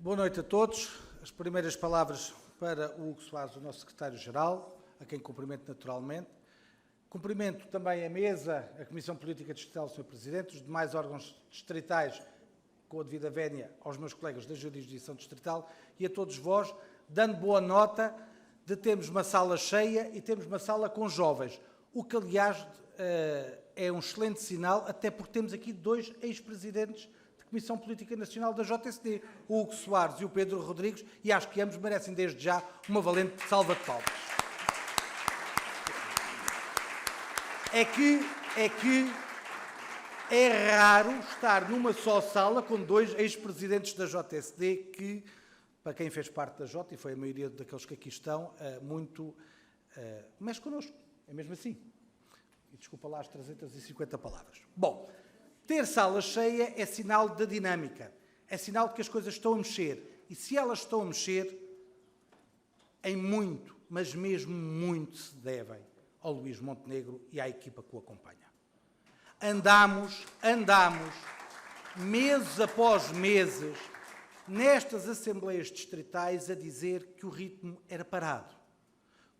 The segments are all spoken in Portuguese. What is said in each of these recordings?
Boa noite a todos. As primeiras palavras para o Hugo Soares, o nosso secretário-geral, a quem cumprimento naturalmente. Cumprimento também a mesa, a Comissão Política Distrital, o Sr. Presidente, os demais órgãos distritais, com a devida vénia aos meus colegas da Jurisdição Distrital e a todos vós, dando boa nota de termos uma sala cheia e termos uma sala com jovens, o que, aliás, é um excelente sinal, até porque temos aqui dois ex-presidentes da Comissão Política Nacional da JSD, o Hugo Soares e o Pedro Rodrigues, e acho que ambos merecem desde já uma valente salva de palmas. É raro estar numa só sala com dois ex-presidentes da JSD que, para quem fez parte da J, e foi a maioria daqueles que aqui estão, mexe connosco, é mesmo assim. E desculpa lá as 350 palavras. Bom, ter sala cheia é sinal da dinâmica, é sinal de que as coisas estão a mexer. E se elas estão a mexer, em muito, mas mesmo muito se devem ao Luís Montenegro e à equipa que o acompanha. Andámos, meses após meses, nestas assembleias distritais a dizer que o ritmo era parado.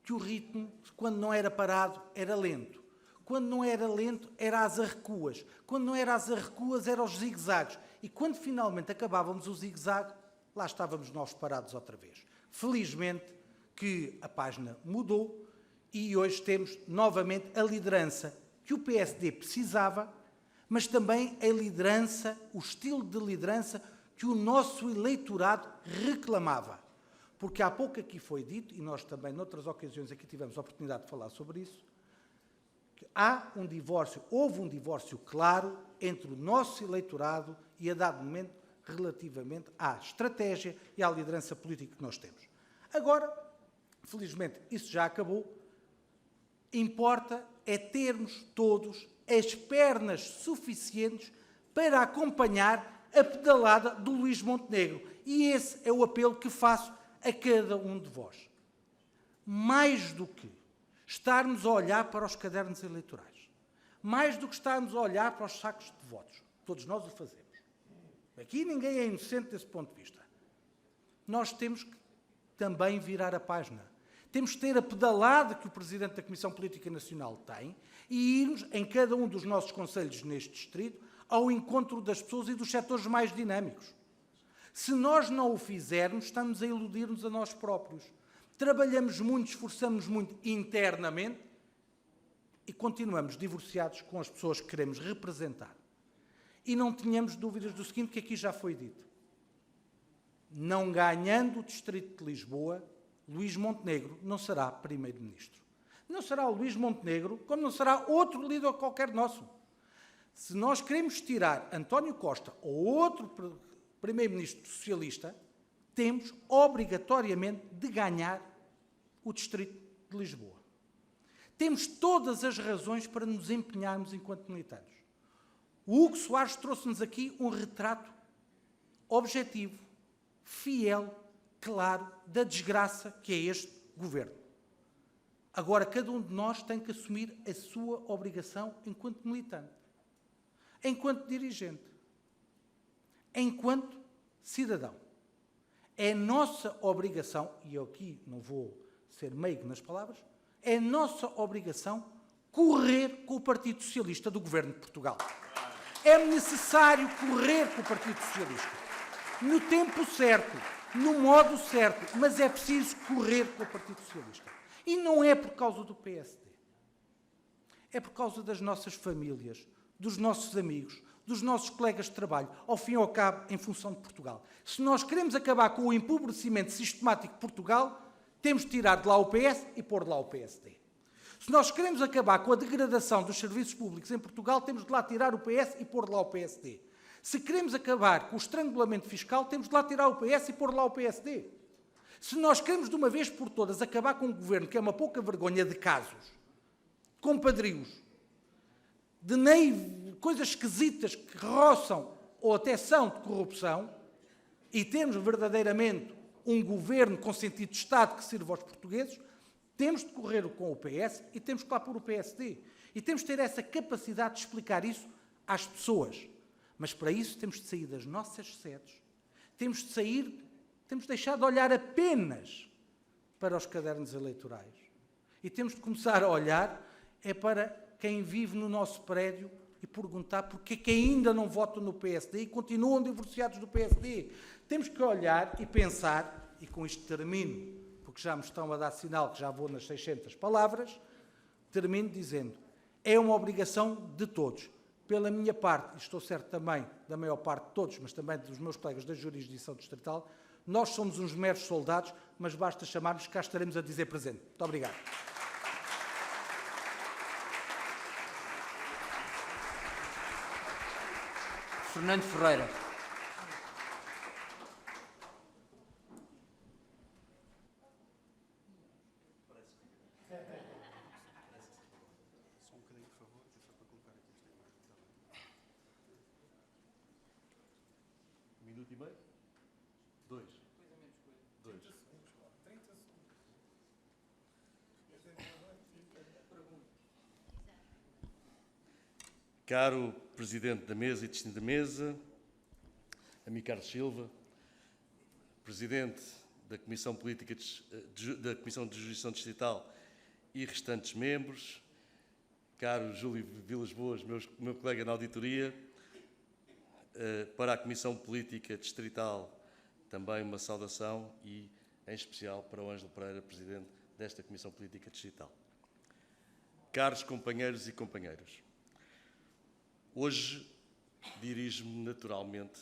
Que o ritmo, quando não era parado, era lento. Quando não era lento, era às arrecuas. Quando não era às arrecuas, era aos zigue-zagues. E quando finalmente acabávamos o zigue-zague, lá estávamos nós parados outra vez. Felizmente que a página mudou e hoje temos novamente a liderança que o PSD precisava, mas também a liderança, o estilo de liderança que o nosso eleitorado reclamava. Porque há pouco aqui foi dito, e nós também noutras ocasiões aqui tivemos a oportunidade de falar sobre isso, que houve um divórcio claro entre o nosso eleitorado e a dado momento relativamente à estratégia e à liderança política que nós temos. Agora, felizmente, isso já acabou. Importa é termos todos as pernas suficientes para acompanhar a pedalada do Luís Montenegro. E esse é o apelo que faço a cada um de vós. Mais do que estarmos a olhar para os cadernos eleitorais, mais do que estarmos a olhar para os sacos de votos, todos nós o fazemos. Aqui ninguém é inocente desse ponto de vista. Nós temos que também virar a página. Temos que ter a pedalada que o Presidente da Comissão Política Nacional tem e irmos, em cada um dos nossos concelhos neste distrito, ao encontro das pessoas e dos setores mais dinâmicos. Se nós não o fizermos, estamos a iludir-nos a nós próprios. Trabalhamos muito, esforçamos muito internamente e continuamos divorciados com as pessoas que queremos representar. E não tenhamos dúvidas do seguinte, que aqui já foi dito. Não ganhando o Distrito de Lisboa, Luís Montenegro não será Primeiro-Ministro. Não será o Luís Montenegro, como não será outro líder qualquer nosso. Se nós queremos tirar António Costa ou outro Primeiro-Ministro socialista, temos obrigatoriamente de ganhar o Distrito de Lisboa. Temos todas as razões para nos empenharmos enquanto militantes. O Hugo Soares trouxe-nos aqui um retrato objetivo, fiel, claro, da desgraça que é este governo. Agora, cada um de nós tem que assumir a sua obrigação enquanto militante, enquanto dirigente, enquanto cidadão. É nossa obrigação, e eu aqui não vou ser meigo nas palavras, é nossa obrigação correr com o Partido Socialista do Governo de Portugal. É necessário correr com o Partido Socialista. No tempo certo, no modo certo, mas é preciso correr com o Partido Socialista. E não é por causa do PSD. É por causa das nossas famílias, dos nossos amigos, dos nossos colegas de trabalho, ao fim e ao cabo, em função de Portugal. Se nós queremos acabar com o empobrecimento sistemático de Portugal, temos de tirar de lá o PS e pôr de lá o PSD. Se nós queremos acabar com a degradação dos serviços públicos em Portugal, temos de lá tirar o PS e pôr de lá o PSD. Se queremos acabar com o estrangulamento fiscal, temos de lá tirar o PS e pôr de lá o PSD. Se nós queremos de uma vez por todas acabar com um governo que é uma pouca vergonha de casos, compadrios, de coisas esquisitas que roçam ou até são de corrupção, e temos verdadeiramente um governo com sentido de Estado que sirva aos portugueses, temos de correr com o PS e temos que lá pôr o PSD. E temos de ter essa capacidade de explicar isso às pessoas. Mas para isso temos de sair das nossas sedes, temos de sair Temos deixado de olhar apenas para os cadernos eleitorais. E temos de começar a olhar para quem vive no nosso prédio e perguntar porque é que ainda não votam no PSD e continuam divorciados do PSD. Temos que olhar e pensar, e com isto termino, porque já me estão a dar sinal que já vou nas 600 palavras, termino dizendo, é uma obrigação de todos. Pela minha parte, e estou certo também da maior parte de todos, mas também dos meus colegas da jurisdição distrital, nós somos uns meros soldados, mas basta chamar-nos, cá estaremos a dizer presente. Muito obrigado. Fernando Ferreira. Minuto e meio? Dois. Caro Presidente da Mesa e distinta Mesa, amigo Carlos Silva, Presidente da Comissão Política da Comissão de Jurisdição Distrital e restantes membros, caro Júlio Vilas Boas, meu colega na auditoria, para a Comissão Política Distrital também uma saudação e, em especial, para o Ângelo Pereira, Presidente desta Comissão Política Distrital. Caros companheiros e companheiras, hoje dirijo-me naturalmente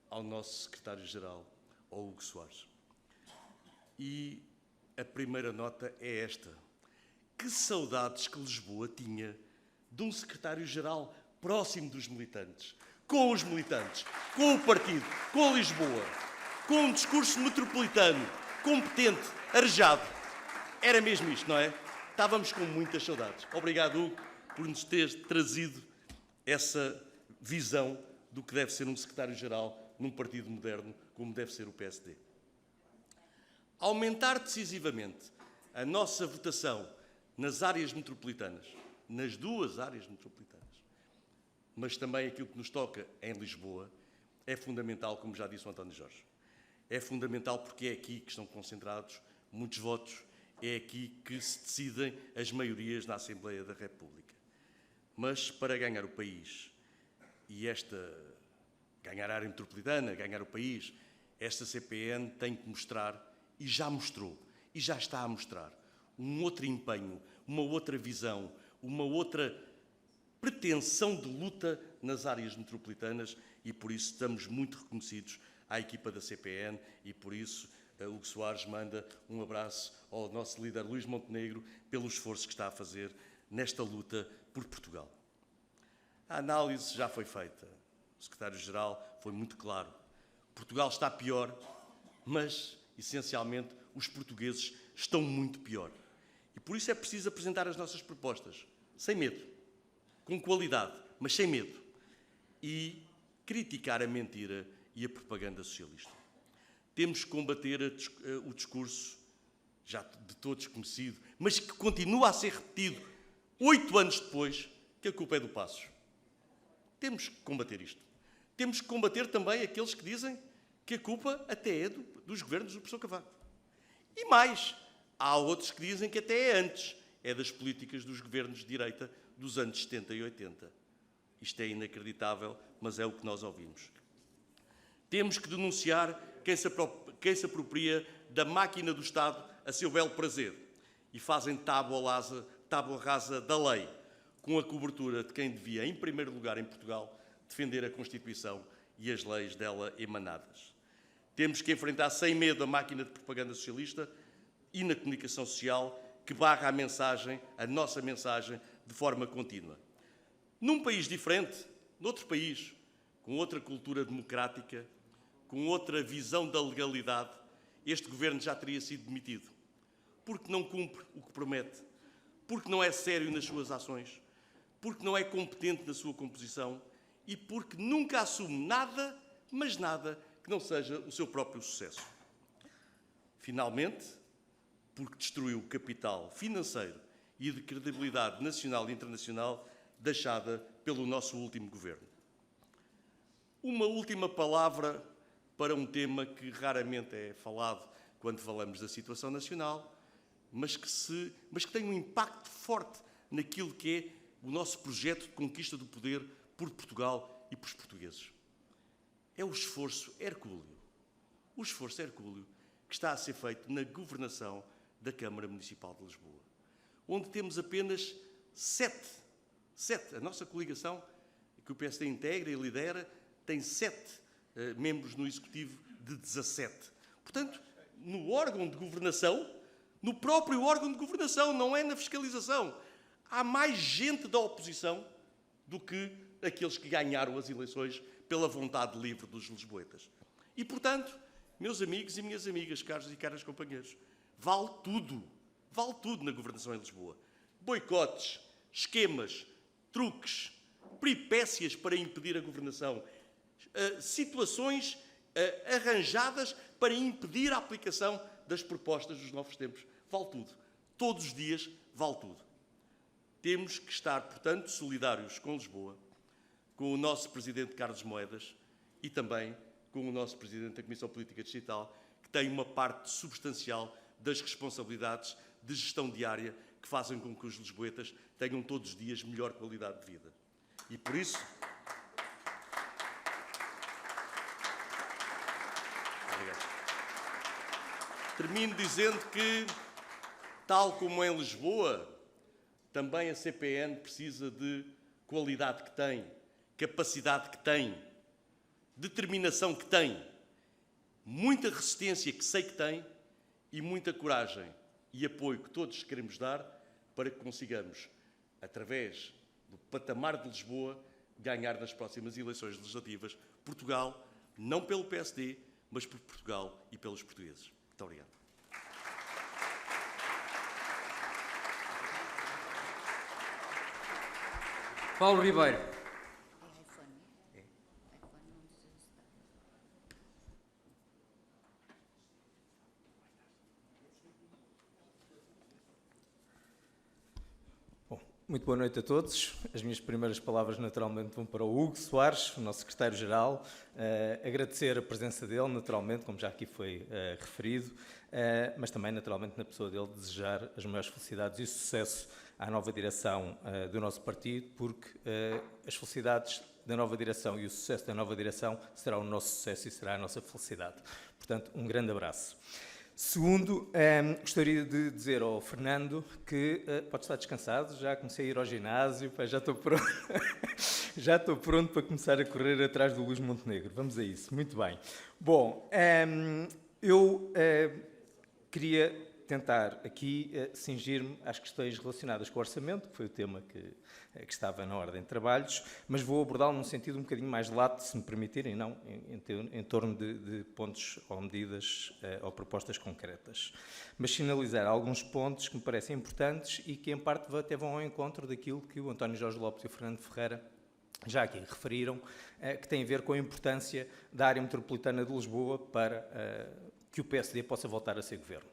ao nosso Secretário-Geral, ao Hugo Soares. E a primeira nota é esta. Que saudades que Lisboa tinha de um Secretário-Geral próximo dos militantes, com os militantes, com o partido, com Lisboa, com um discurso metropolitano, competente, arejado. Era mesmo isto, não é? Estávamos com muitas saudades. Obrigado, Hugo, por nos ter trazido essa visão do que deve ser um secretário-geral num partido moderno, como deve ser o PSD. Aumentar decisivamente a nossa votação nas áreas metropolitanas, nas duas áreas metropolitanas, mas também aquilo que nos toca em Lisboa, é fundamental, como já disse o António Jorge. É fundamental porque é aqui que estão concentrados muitos votos, é aqui que se decidem as maiorias na Assembleia da República. Mas para ganhar o país, e ganhar a área metropolitana, ganhar o país, esta CPN tem que mostrar, e já mostrou, e já está a mostrar, um outro empenho, uma outra visão, uma outra pretensão de luta nas áreas metropolitanas, e por isso estamos muito reconhecidos à equipa da CPN, e por isso Hugo Soares manda um abraço ao nosso líder Luís Montenegro pelo esforço que está a fazer nesta luta por Portugal. A análise já foi feita. O secretário-geral foi muito claro. Portugal está pior, mas, essencialmente, os portugueses estão muito pior. E por isso é preciso apresentar as nossas propostas, sem medo, com qualidade, mas sem medo. E criticar a mentira e a propaganda socialista. Temos que combater o discurso, já de todos conhecido, mas que continua a ser repetido 8 anos depois, que a culpa é do Passos. Temos que combater isto. Temos que combater também aqueles que dizem que a culpa até é dos governos do professor Cavaco. E mais, há outros que dizem que até é antes, é das políticas dos governos de direita dos anos 70 e 80. Isto é inacreditável, mas é o que nós ouvimos. Temos que denunciar quem se apropria da máquina do Estado a seu belo prazer e fazem tábua rasa da lei, com a cobertura de quem devia, em primeiro lugar em Portugal, defender a Constituição e as leis dela emanadas. Temos que enfrentar sem medo a máquina de propaganda socialista e na comunicação social que barra a nossa mensagem, de forma contínua. Num país diferente, noutro país, com outra cultura democrática, com outra visão da legalidade, este governo já teria sido demitido. Porque não cumpre o que promete, porque não é sério nas suas ações, porque não é competente na sua composição e porque nunca assume nada, mas nada, que não seja o seu próprio sucesso. Finalmente, porque destruiu o capital financeiro e de credibilidade nacional e internacional deixada pelo nosso último governo. Uma última palavra para um tema que raramente é falado quando falamos da situação nacional, mas que tem um impacto forte naquilo que é o nosso projeto de conquista do poder por Portugal e pelos portugueses. É o esforço hercúleo que está a ser feito na governação da Câmara Municipal de Lisboa, onde temos apenas 7, a nossa coligação, que o PSD integra e lidera, tem 7 membros no Executivo de 17. Portanto, no órgão de governação, no próprio órgão de governação, não é na fiscalização, há mais gente da oposição do que aqueles que ganharam as eleições pela vontade livre dos lisboetas. E, portanto, meus amigos e minhas amigas, caros e caras companheiros, vale tudo na governação em Lisboa. Boicotes, esquemas, truques, peripécias para impedir a governação, situações arranjadas para impedir a aplicação das propostas dos novos tempos. Vale tudo. Todos os dias vale tudo. Temos que estar, portanto, solidários com Lisboa, com o nosso Presidente Carlos Moedas e também com o nosso Presidente da Comissão Política Distrital, que tem uma parte substancial das responsabilidades de gestão diária que fazem com que os lisboetas tenham todos os dias melhor qualidade de vida. E por isso... Obrigado. Termino dizendo que, tal como em Lisboa, também a CPN precisa de qualidade que tem, capacidade que tem, determinação que tem, muita resistência que sei que tem e muita coragem e apoio que todos queremos dar para que consigamos, através do patamar de Lisboa, ganhar nas próximas eleições legislativas Portugal, não pelo PSD, mas por Portugal e pelos portugueses. Muito obrigado. Paulo Ribeiro. Muito boa noite a todos. As minhas primeiras palavras naturalmente vão para o Hugo Soares, o nosso secretário-geral. Agradecer a presença dele, naturalmente, como já aqui foi referido, mas também naturalmente na pessoa dele desejar as maiores felicidades e sucesso à nova direção do nosso partido, porque as felicidades da nova direção e o sucesso da nova direção será o nosso sucesso e será a nossa felicidade. Portanto, um grande abraço. Segundo, gostaria de dizer ao Fernando que pode estar descansado, já comecei a ir ao ginásio, já estou pronto, já estou pronto para começar a correr atrás do Luís Montenegro. Vamos a isso, muito bem. Bom, eu queria tentar aqui cingir-me às questões relacionadas com o orçamento, que foi o tema que estava na ordem de trabalhos, mas vou abordá-lo num sentido um bocadinho mais lato, se me permitirem, não em torno de pontos ou medidas ou propostas concretas. Mas sinalizar alguns pontos que me parecem importantes e que, em parte, até vão ao encontro daquilo que o António Jorge Lopes e o Fernando Ferreira já aqui referiram, que tem a ver com a importância da área metropolitana de Lisboa para que o PSD possa voltar a ser governo.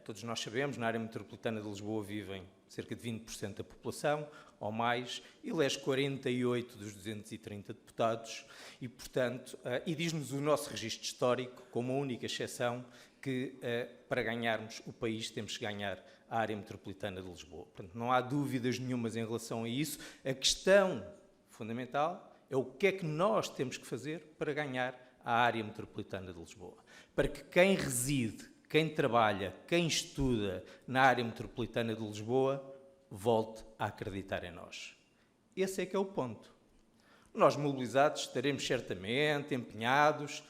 Todos nós sabemos, na área metropolitana de Lisboa vivem cerca de 20% da população, ou mais, elege 48 dos 230 deputados e, portanto, e diz-nos o nosso registro histórico, como a única exceção, que para ganharmos o país temos que ganhar a área metropolitana de Lisboa. Portanto, não há dúvidas nenhumas em relação a isso. A questão fundamental é o que é que nós temos que fazer para ganhar a área metropolitana de Lisboa. Para que quem reside, quem trabalha, quem estuda na área metropolitana de Lisboa, volte a acreditar em nós. Esse é que é o ponto. Nós, mobilizados, estaremos certamente empenhados.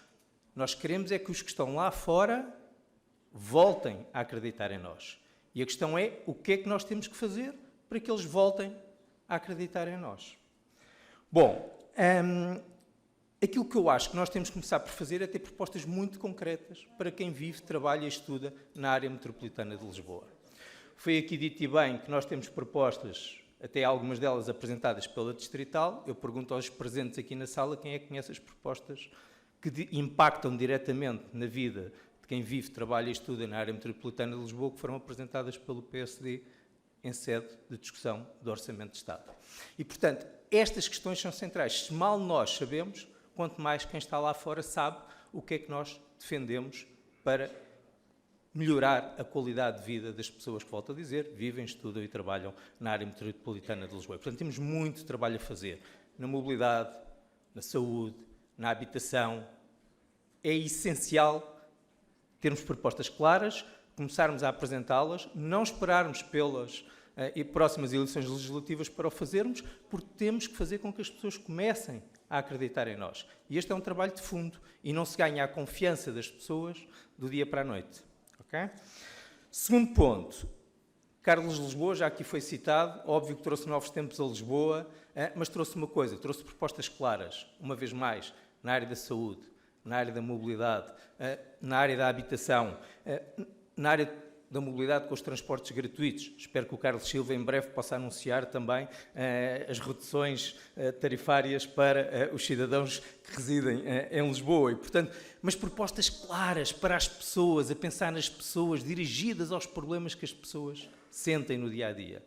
Nós queremos é que os que estão lá fora voltem a acreditar em nós. E a questão é o que é que nós temos que fazer para que eles voltem a acreditar em nós. Bom, aquilo que eu acho que nós temos que começar por fazer é ter propostas muito concretas para quem vive, trabalha e estuda na área metropolitana de Lisboa. Foi aqui dito e bem que nós temos propostas, até algumas delas apresentadas pela Distrital. Eu pergunto aos presentes aqui na sala quem é que conhece as propostas que impactam diretamente na vida de quem vive, trabalha e estuda na área metropolitana de Lisboa, que foram apresentadas pelo PSD em sede de discussão do Orçamento de Estado. E, portanto, estas questões são centrais. Se mal nós sabemos, quanto mais quem está lá fora sabe o que é que nós defendemos para melhorar a qualidade de vida das pessoas que, volto a dizer, vivem, estudam e trabalham na área metropolitana de Lisboa. Portanto, temos muito trabalho a fazer na mobilidade, na saúde, na habitação. É essencial termos propostas claras, começarmos a apresentá-las, não esperarmos pelas próximas eleições legislativas para o fazermos, porque temos que fazer com que as pessoas comecem a acreditar em nós. E este é um trabalho de fundo e não se ganha a confiança das pessoas do dia para a noite. Okay? Segundo ponto, Carlos Lisboa, já aqui foi citado, óbvio que trouxe novos tempos a Lisboa, mas trouxe uma coisa, trouxe propostas claras, uma vez mais, na área da saúde, na área da mobilidade, na área da habitação, na área da mobilidade com os transportes gratuitos. Espero que o Carlos Silva em breve possa anunciar também as reduções tarifárias para os cidadãos que residem em Lisboa. E, portanto, mas propostas claras para as pessoas, a pensar nas pessoas, dirigidas aos problemas que as pessoas sentem no dia-a-dia.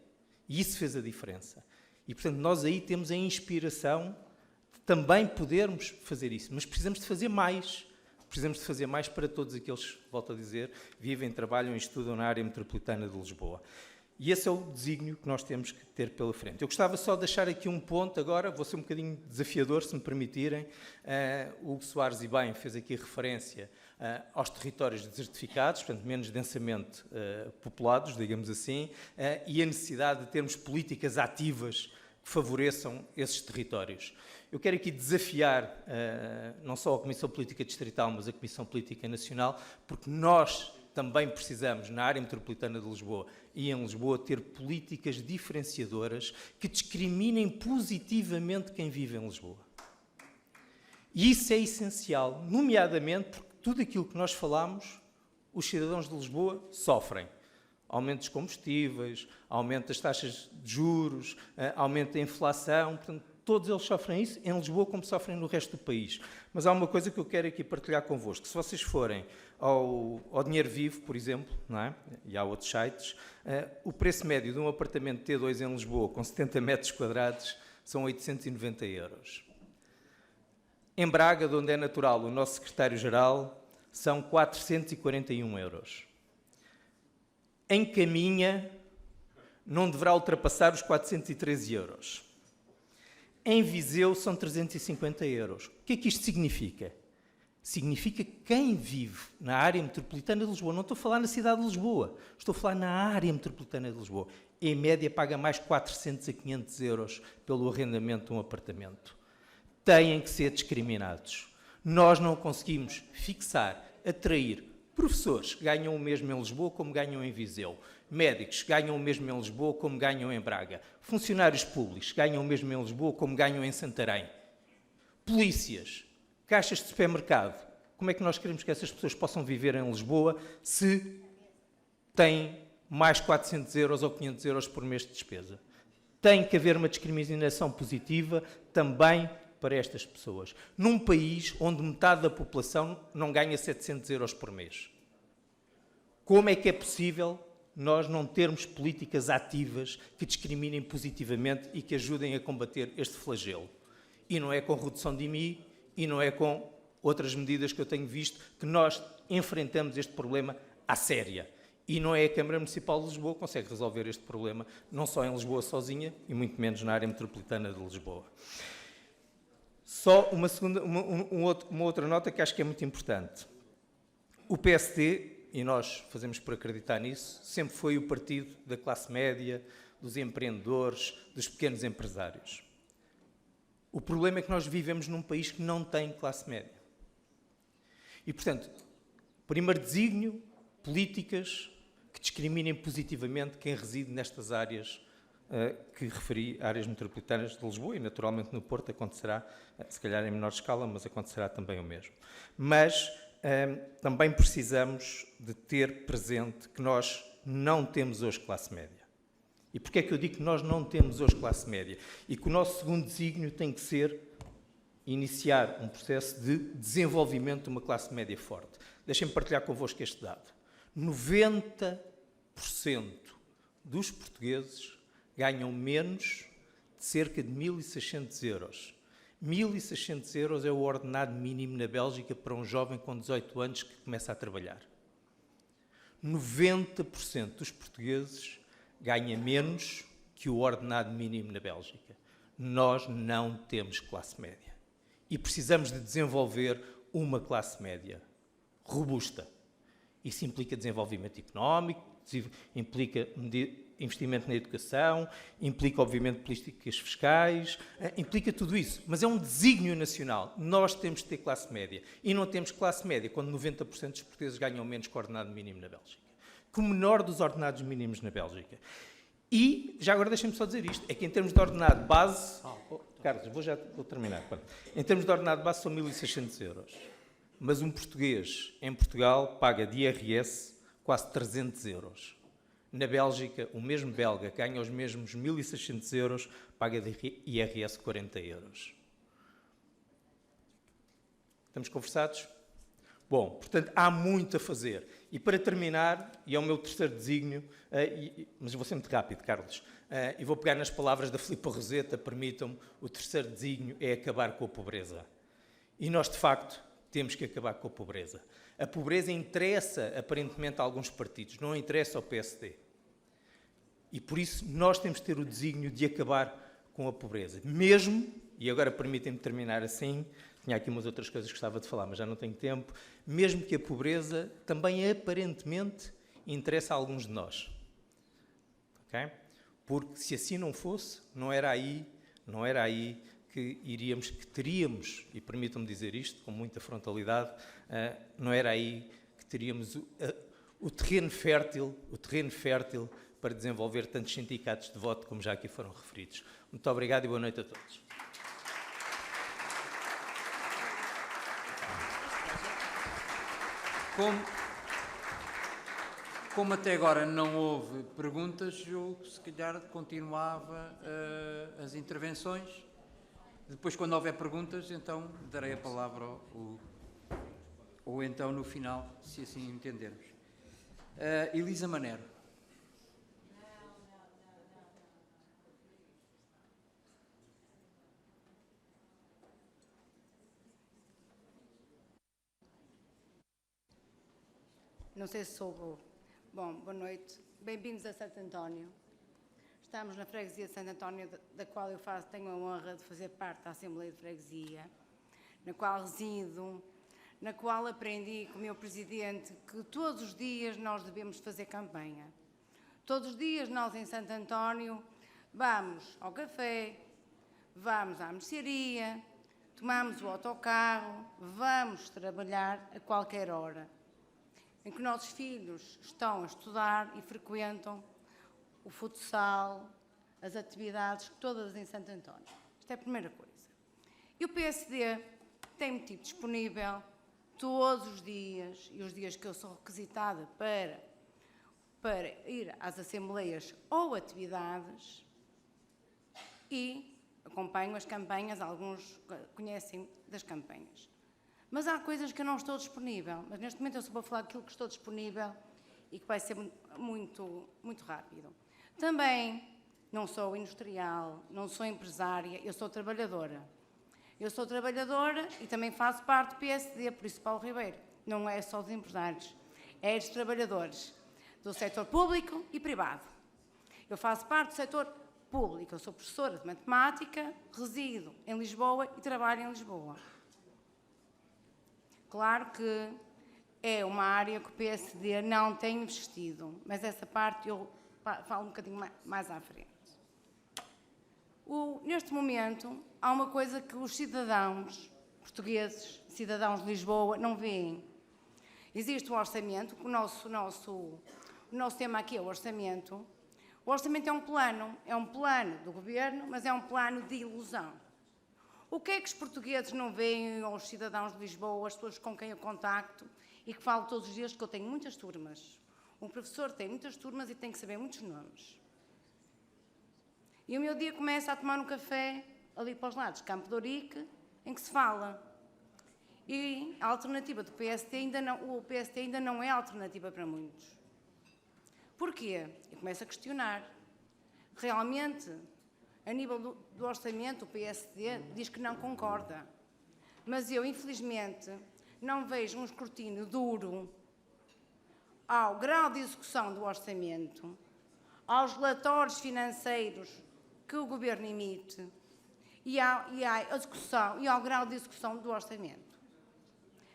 E isso fez a diferença. E, portanto, nós aí temos a inspiração de também podermos fazer isso. Mas precisamos de fazer mais. Precisamos de fazer mais para todos aqueles, volto a dizer, vivem, trabalham e estudam na área metropolitana de Lisboa. E esse é o desígnio que nós temos que ter pela frente. Eu gostava só de deixar aqui um ponto agora, vou ser um bocadinho desafiador, se me permitirem. O Hugo Soares, e bem, fez aqui referência aos territórios desertificados, portanto, menos densamente populados, digamos assim, e a necessidade de termos políticas ativas que favoreçam esses territórios. Eu quero aqui desafiar não só a Comissão Política Distrital, mas a Comissão Política Nacional, porque nós também precisamos, na área metropolitana de Lisboa e em Lisboa, ter políticas diferenciadoras que discriminem positivamente quem vive em Lisboa. E isso é essencial, nomeadamente porque tudo aquilo que nós falamos, os cidadãos de Lisboa sofrem. Aumento dos combustíveis, aumento das taxas de juros, aumento da inflação, portanto, todos eles sofrem isso, em Lisboa como sofrem no resto do país. Mas há uma coisa que eu quero aqui partilhar convosco. Se vocês forem ao Dinheiro Vivo, por exemplo, não é? E há outros sites, o preço médio de um apartamento T2 em Lisboa com 70 metros quadrados são 890 euros. Em Braga, de onde é natural o nosso secretário-geral, são 441 euros. Em Caminha, não deverá ultrapassar os 413 euros. Em Viseu são 350 euros. O que é que isto significa? Significa que quem vive na área metropolitana de Lisboa, não estou a falar na cidade de Lisboa, estou a falar na área metropolitana de Lisboa, em média paga mais 400 a 500 euros pelo arrendamento de um apartamento. Têm que ser discriminados. Nós não conseguimos fixar, atrair professores que ganham o mesmo em Lisboa como ganham em Viseu. Médicos ganham o mesmo em Lisboa como ganham em Braga. Funcionários públicos ganham o mesmo em Lisboa como ganham em Santarém. Polícias, caixas de supermercado. Como é que nós queremos que essas pessoas possam viver em Lisboa se têm mais 400 euros ou 500 euros por mês de despesa? Tem que haver uma discriminação positiva também para estas pessoas. Num país onde metade da população não ganha 700 euros por mês. Como é que é possível nós não termos políticas ativas que discriminem positivamente e que ajudem a combater este flagelo? E não é com redução de IMI e não é com outras medidas que eu tenho visto que nós enfrentamos este problema à séria. E não é a Câmara Municipal de Lisboa que consegue resolver este problema, não só em Lisboa sozinha e muito menos na área metropolitana de Lisboa. Só uma outra nota que acho que é muito importante. O PSD, e nós fazemos por acreditar nisso, sempre foi o partido da classe média, dos empreendedores, dos pequenos empresários. O problema é que nós vivemos num país que não tem classe média. E, portanto, primeiro desígnio, políticas que discriminem positivamente quem reside nestas áreas que referi, áreas metropolitanas de Lisboa, e naturalmente no Porto acontecerá, se calhar em menor escala, mas acontecerá também o mesmo. Mas também precisamos de ter presente que nós não temos hoje classe média. E porquê é que eu digo que nós não temos hoje classe média? E que o nosso segundo desígnio tem que ser iniciar um processo de desenvolvimento de uma classe média forte. Deixem-me partilhar convosco este dado. 90% dos portugueses ganham menos de cerca de 1.600 euros. 1.600 euros é o ordenado mínimo na Bélgica para um jovem com 18 anos que começa a trabalhar. 90% dos portugueses ganha menos que o ordenado mínimo na Bélgica. Nós não temos classe média. E precisamos de desenvolver uma classe média robusta. Isso implica desenvolvimento económico, implica investimento na educação, implica, obviamente, políticas fiscais, implica tudo isso. Mas é um desígnio nacional. Nós temos de ter classe média. E não temos classe média quando 90% dos portugueses ganham menos que o ordenado mínimo na Bélgica. Que o menor dos ordenados mínimos na Bélgica. E, já agora deixem-me só dizer isto, é que em termos de ordenado base... Carlos, vou terminar. Em termos de ordenado base são 1.600 euros. Mas um português em Portugal paga de IRS quase 300 euros. Na Bélgica, o mesmo belga que ganha os mesmos 1.600 euros, paga de IRS 40 euros. Estamos conversados? Bom, portanto, há muito a fazer. E para terminar, e é o meu terceiro desígnio, mas eu vou ser muito rápido, Carlos, e vou pegar nas palavras da Filipa Roseta, permitam-me, o terceiro desígnio é acabar com a pobreza. E nós, de facto, temos que acabar com a pobreza. A pobreza interessa, aparentemente, a alguns partidos, não interessa ao PSD. E por isso nós temos de ter o desígnio de acabar com a pobreza. Mesmo, e agora permitem-me terminar assim, tinha aqui umas outras coisas que gostava de falar, mas já não tenho tempo, mesmo que a pobreza também aparentemente interessa a alguns de nós. Okay? Porque se assim não fosse, não era aí que teríamos, e permitam-me dizer isto com muita frontalidade, não era aí que teríamos o terreno fértil para desenvolver tantos sindicatos de voto como já aqui foram referidos. Muito obrigado e boa noite a todos. Como até agora não houve perguntas, eu se calhar continuava as intervenções. Depois, quando houver perguntas, então darei a palavra ou então no final, se assim entendermos. Elisa Manero. Não sei se soube. Bom, boa noite. Bem-vindos a Santo António. Estamos na freguesia de Santo António, da qual eu tenho a honra de fazer parte da Assembleia de Freguesia, na qual resido, na qual aprendi com o meu presidente que todos os dias nós devemos fazer campanha. Todos os dias nós em Santo António vamos ao café, vamos à mercearia, tomamos o autocarro, vamos trabalhar a qualquer hora, em que nossos filhos estão a estudar e frequentam o futsal, as atividades todas em Santo António. Isto é a primeira coisa. E o PSD tem-me tido disponível todos os dias, e os dias que eu sou requisitada para ir às assembleias ou atividades, e acompanho as campanhas, alguns conhecem das campanhas. Mas há coisas que eu não estou disponível, mas neste momento eu só vou falar daquilo que estou disponível e que vai ser muito, muito rápido. Também não sou industrial, não sou empresária, eu sou trabalhadora. Eu sou trabalhadora e também faço parte do PSD, por isso Paulo Ribeiro. Não é só dos empresários, é dos trabalhadores, do setor público e privado. Eu faço parte do setor público, eu sou professora de matemática, resido em Lisboa e trabalho em Lisboa. Claro que é uma área que o PSD não tem investido, mas essa parte eu falo um bocadinho mais à frente. Neste momento, há uma coisa que os cidadãos portugueses, cidadãos de Lisboa, não veem. Existe um orçamento, o nosso tema aqui é o orçamento. O orçamento é um plano do governo, mas é um plano de ilusão. O que é que os portugueses não veem, ou os cidadãos de Lisboa, as pessoas com quem eu contacto e que falo todos os dias, que eu tenho muitas turmas. Um professor tem muitas turmas e tem que saber muitos nomes. E o meu dia começa a tomar um café ali para os lados, Campo de Ourique, em que se fala. E a alternativa do PSD o PSD ainda não é alternativa para muitos. Porquê? Eu começo a questionar. Realmente a nível do orçamento, o PSD diz que não concorda. Mas eu, infelizmente, não vejo um escrutínio duro ao grau de execução do orçamento, aos relatórios financeiros que o Governo emite e à execução e ao grau de execução do orçamento.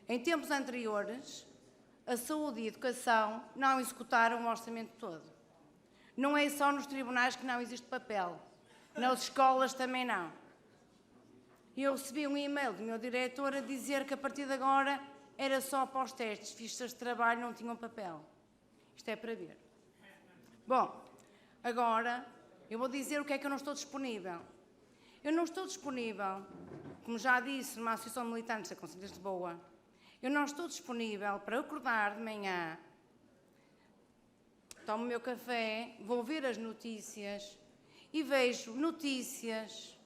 Em tempos anteriores, a saúde e a educação não executaram o orçamento todo. Não é só nos tribunais que não existe papel, nas escolas também não. Eu recebi um e-mail do meu diretor a dizer que a partir de agora era só para os testes, fichas de trabalho não tinham papel. Isto é para ver. Bom, agora eu vou dizer o que é que eu não estou disponível. Eu não estou disponível, como já disse numa associação de militantes da Conselho de Lisboa, eu não estou disponível para acordar de manhã, tomo o meu café, vou ver as notícias e vejo notícias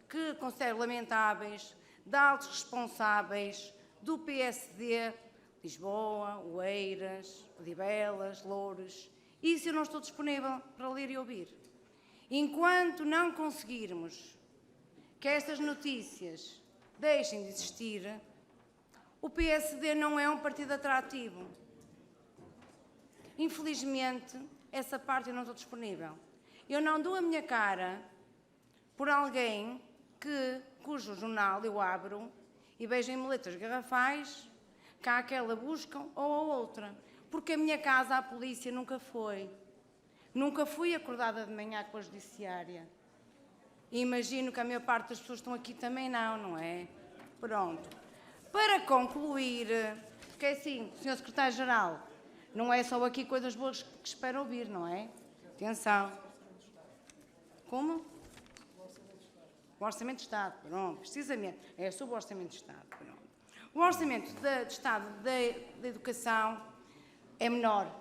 que considero lamentáveis de altos responsáveis do PSD, Lisboa, Oeiras, Odivelas, Loures. Isso eu não estou disponível para ler e ouvir. Enquanto não conseguirmos que estas notícias deixem de existir, o PSD não é um partido atrativo. Infelizmente, essa parte eu não estou disponível. Eu não dou a minha cara por alguém cujo jornal eu abro e vejo em letras garrafais que há aquela buscam ou a outra. Porque a minha casa, a polícia, nunca foi. Nunca fui acordada de manhã com a judiciária. E imagino que a maior parte das pessoas que estão aqui também não é? Pronto. Para concluir, porque é assim, Sr. Secretário-Geral, não é só aqui coisas boas que espero ouvir, não é? Atenção. Como? O Orçamento de Estado, pronto, precisamente. É sobre o Orçamento de Estado, pronto. O Orçamento de Estado da Educação é menor.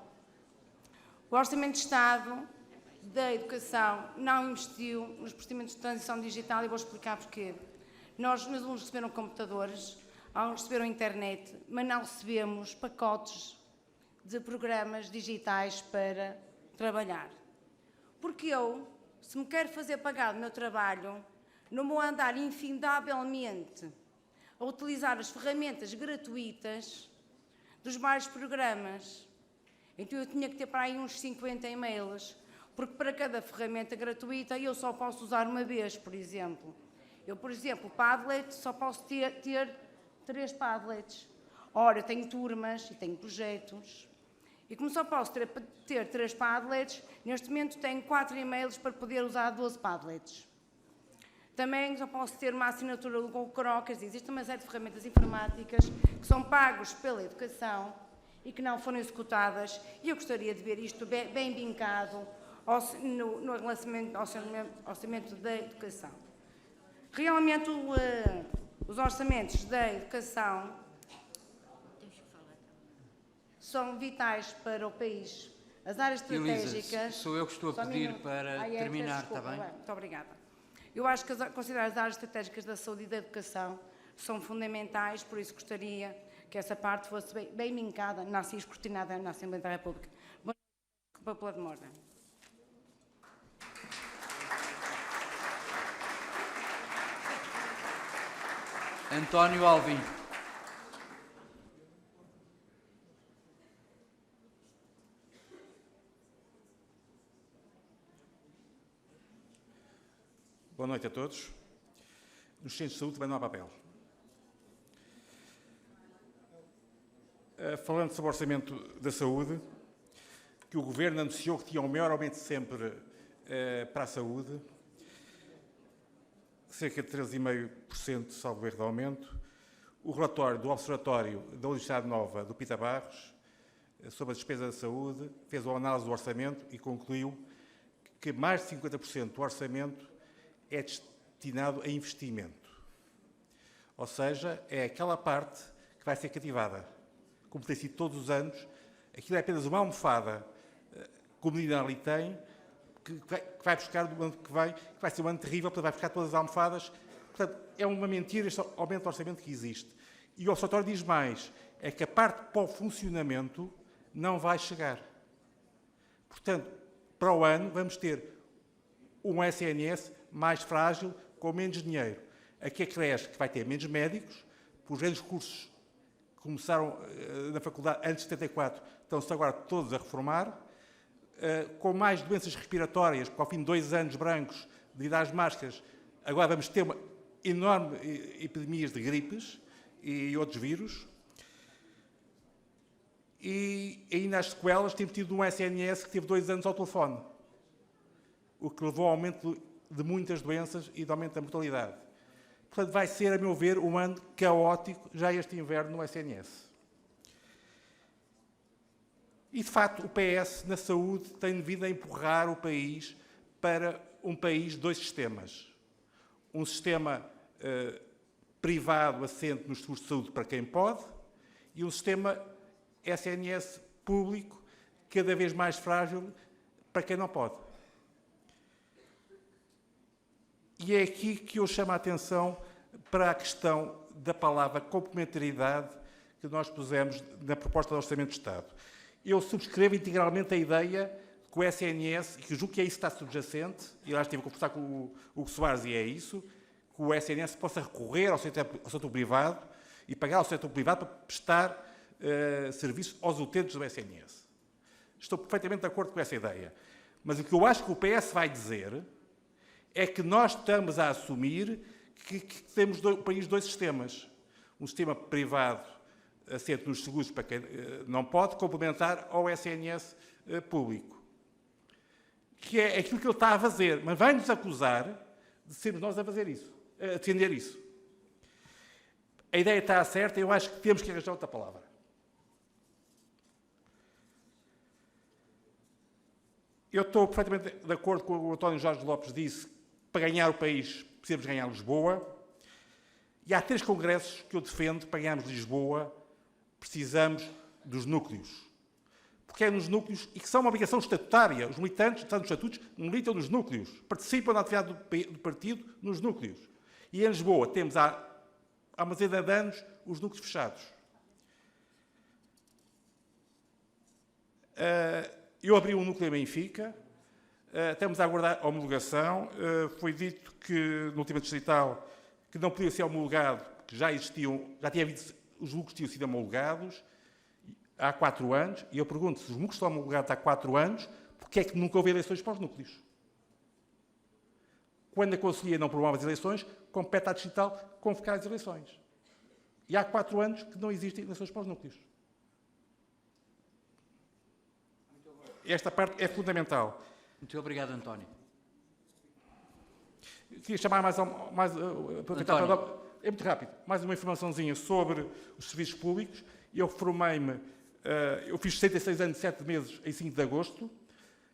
O Orçamento de Estado da Educação não investiu nos procedimentos de transição digital e vou explicar porquê. Nós alunos receberam computadores, alguns receberam internet, mas não recebemos pacotes de programas digitais para trabalhar. Porque eu, se me quero fazer pagar o meu trabalho, não vou andar infindavelmente a utilizar as ferramentas gratuitas dos vários programas. Então eu tinha que ter para aí uns 50 e-mails, porque para cada ferramenta gratuita eu só posso usar uma vez, por exemplo. Eu, por exemplo, Padlet, só posso ter 3 Padlets. Ora, eu tenho turmas e tenho projetos. E como só posso ter 3 Padlets, neste momento tenho 4 e-mails para poder usar 12 Padlets. Também só posso ter uma assinatura do Google Crocas. Existe uma série de ferramentas informáticas que são pagos pela educação e que não foram executadas. E eu gostaria de ver isto bem vincado no relacionamento ao orçamento da educação. Realmente, os orçamentos da educação são vitais para o país. As áreas estratégicas... Elisa, sou eu que estou a pedir para terminar, está bem? Muito obrigada. Eu acho que considerar as áreas estratégicas da saúde e da educação são fundamentais, por isso gostaria que essa parte fosse bem vincada, e escrutinada na Assembleia da República. Boa noite, pela demora. António Alvim. Boa noite a todos. Nos centros de saúde também não há papel. Falando sobre o orçamento da saúde, que o Governo anunciou que tinha o maior aumento sempre para a saúde, cerca de 13,5%, salvo erro de aumento. O relatório do Observatório da Universidade Nova do Pita Barros sobre a despesa da saúde fez uma análise do orçamento e concluiu que mais de 50% do orçamento é destinado a investimento. Ou seja, é aquela parte que vai ser cativada. Como tem sido todos os anos, aquilo é apenas uma almofada que o menino ali tem, que vai buscar do ano que vai ser um ano terrível, portanto vai buscar todas as almofadas. Portanto, é uma mentira este aumento do orçamento que existe. E o Observatório diz mais, é que a parte para o funcionamento não vai chegar. Portanto, para o ano vamos ter um SNS mais frágil, com menos dinheiro. Aqui acresce que vai ter menos médicos, os grandes cursos que começaram na faculdade antes de 74 estão-se agora todos a reformar, com mais doenças respiratórias, porque ao fim de 2 anos brancos de ir às máscaras, agora vamos ter uma enorme epidemias de gripes e outros vírus. E ainda as sequelas, temos tido um SNS que teve 2 anos ao telefone, o que levou ao aumento de muitas doenças e de aumento da mortalidade. Portanto, vai ser, a meu ver, um ano caótico já este inverno no SNS. E, de facto, o PS, na saúde, tem vindo a empurrar o país para um país de 2 sistemas. Um sistema privado assente nos seguros de saúde para quem pode e um sistema SNS público cada vez mais frágil para quem não pode. E é aqui que eu chamo a atenção para a questão da palavra complementaridade que nós pusemos na proposta de Orçamento de Estado. Eu subscrevo integralmente a ideia que o SNS, e que julgo que é isso que está subjacente, e lá estive a conversar com o Hugo Soares e é isso, que o SNS possa recorrer ao setor privado e pagar ao setor privado para prestar serviços aos utentes do SNS. Estou perfeitamente de acordo com essa ideia. Mas o que eu acho que o PS vai dizer é que nós estamos a assumir que temos um país de 2 sistemas. Um sistema privado assente nos seguros para quem não pode, complementar ao SNS público. Que é aquilo que ele está a fazer, mas vai-nos acusar de sermos nós a fazer isso, a defender isso. A ideia está certa, eu acho que temos que arranjar outra palavra. Eu estou perfeitamente de acordo com o que o António Jorge Lopes disse, que para ganhar o país precisamos ganhar Lisboa. E há 3 congressos que eu defendo, para ganharmos Lisboa, precisamos dos núcleos. Porque é nos núcleos, e que são uma obrigação estatutária. Os militantes, estão nos estatutos, militam nos núcleos. Participam da atividade do partido nos núcleos. E em Lisboa temos há uma dezena de anos os núcleos fechados. Eu abri um núcleo em Benfica, estamos a aguardar a homologação. Foi dito que, no último distrital, que não podia ser homologado, porque já existiam, já tinha havido, os núcleos tinham sido homologados há 4 anos, e eu pergunto, se os núcleos estão homologados há 4 anos, porque é que nunca houve eleições para os núcleos? Quando a Conselhia não promove as eleições, compete à distrital convocar as eleições. E há 4 anos que não existem eleições para os núcleos. Esta parte é fundamental. Muito obrigado, António. Queria chamar é muito rápido, mais uma informaçãozinha sobre os serviços públicos. Eu formei-me, eu fiz 66 anos e 7 meses em 5 de agosto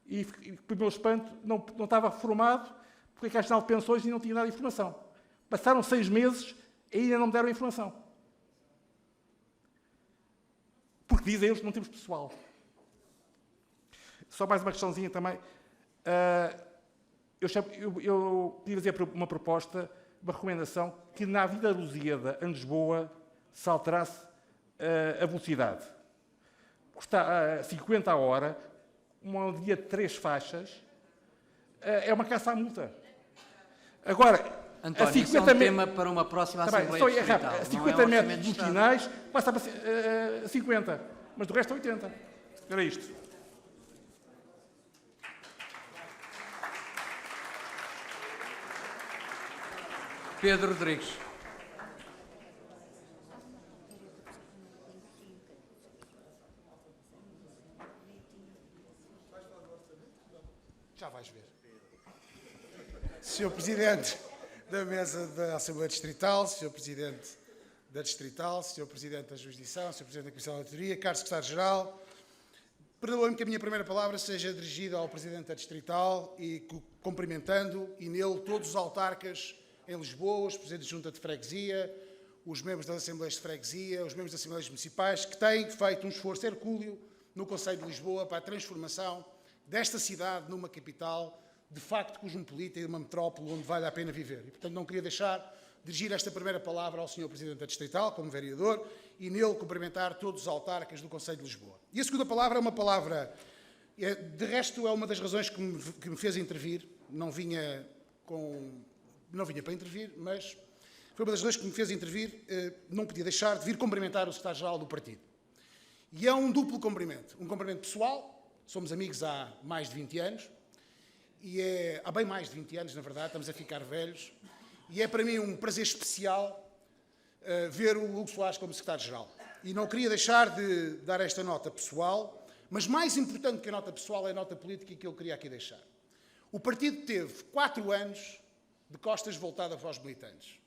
e, para o meu espanto, não estava formado porque a Caixa Nacional de Pensões ainda não tinha dado informação. Passaram 6 meses e ainda não me deram informação. Porque dizem eles que não temos pessoal. Só mais uma questãozinha também. Eu queria fazer uma proposta, uma recomendação, que na Avenida Lusíada, em Lisboa, se alterasse a velocidade. Porque está a 50 a hora, uma via de 3 faixas, é uma caça à multa. Agora, António, isso é um tema para uma próxima Assembleia Distrital. A 50 metros dos finais, passa para 50, mas do resto 80. Era isto. Pedro Rodrigues. Já vais ver. Sr. Presidente da Mesa da Assembleia Distrital, Sr. Presidente da Distrital, Sr. Presidente da Jurisdição, Sr. Presidente da Comissão de Auditoria, caro Secretário-Geral, perdoem-me que a minha primeira palavra seja dirigida ao Presidente da Distrital e cumprimentando, e nele, todos os autarcas em Lisboa, os Presidentes de Junta de Freguesia, os membros das Assembleias de Freguesia, os membros das Assembleias Municipais, que têm feito um esforço hercúleo no Conselho de Lisboa para a transformação desta cidade numa capital de facto cosmopolita e de uma metrópole onde vale a pena viver. E, portanto, não queria deixar de dirigir esta primeira palavra ao Sr. Presidente da Distrital, como vereador, e nele cumprimentar todos os autarcas do Conselho de Lisboa. E a segunda palavra é uma palavra, de resto, é uma das razões que me fez intervir, não vinha Não vinha para intervir, mas foi uma das razões que me fez intervir. Não podia deixar de vir cumprimentar o secretário-geral do partido. E é um duplo cumprimento. Um cumprimento pessoal, somos amigos há mais de 20 anos, há bem mais de 20 anos, na verdade, estamos a ficar velhos, e é para mim um prazer especial ver o Hugo Soares como secretário-geral. E não queria deixar de dar esta nota pessoal, mas mais importante que a nota pessoal é a nota política que eu queria aqui deixar. O partido teve 4 anos de costas voltadas para os militantes.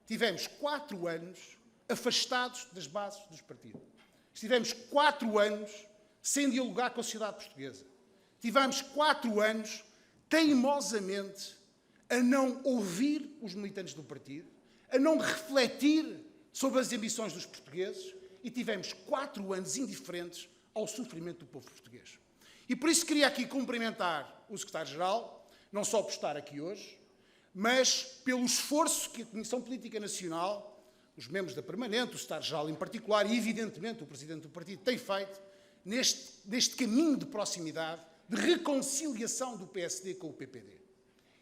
Tivemos 4 anos afastados das bases dos partidos. Estivemos 4 anos sem dialogar com a sociedade portuguesa. Tivemos 4 anos teimosamente a não ouvir os militantes do partido, a não refletir sobre as ambições dos portugueses e tivemos 4 anos indiferentes ao sofrimento do povo português. E por isso queria aqui cumprimentar o secretário-geral, não só por estar aqui hoje, mas pelo esforço que a Comissão Política Nacional, os membros da Permanente, o secretário-geral em particular e, evidentemente, o presidente do partido, tem feito neste caminho de proximidade, de reconciliação do PSD com o PPD.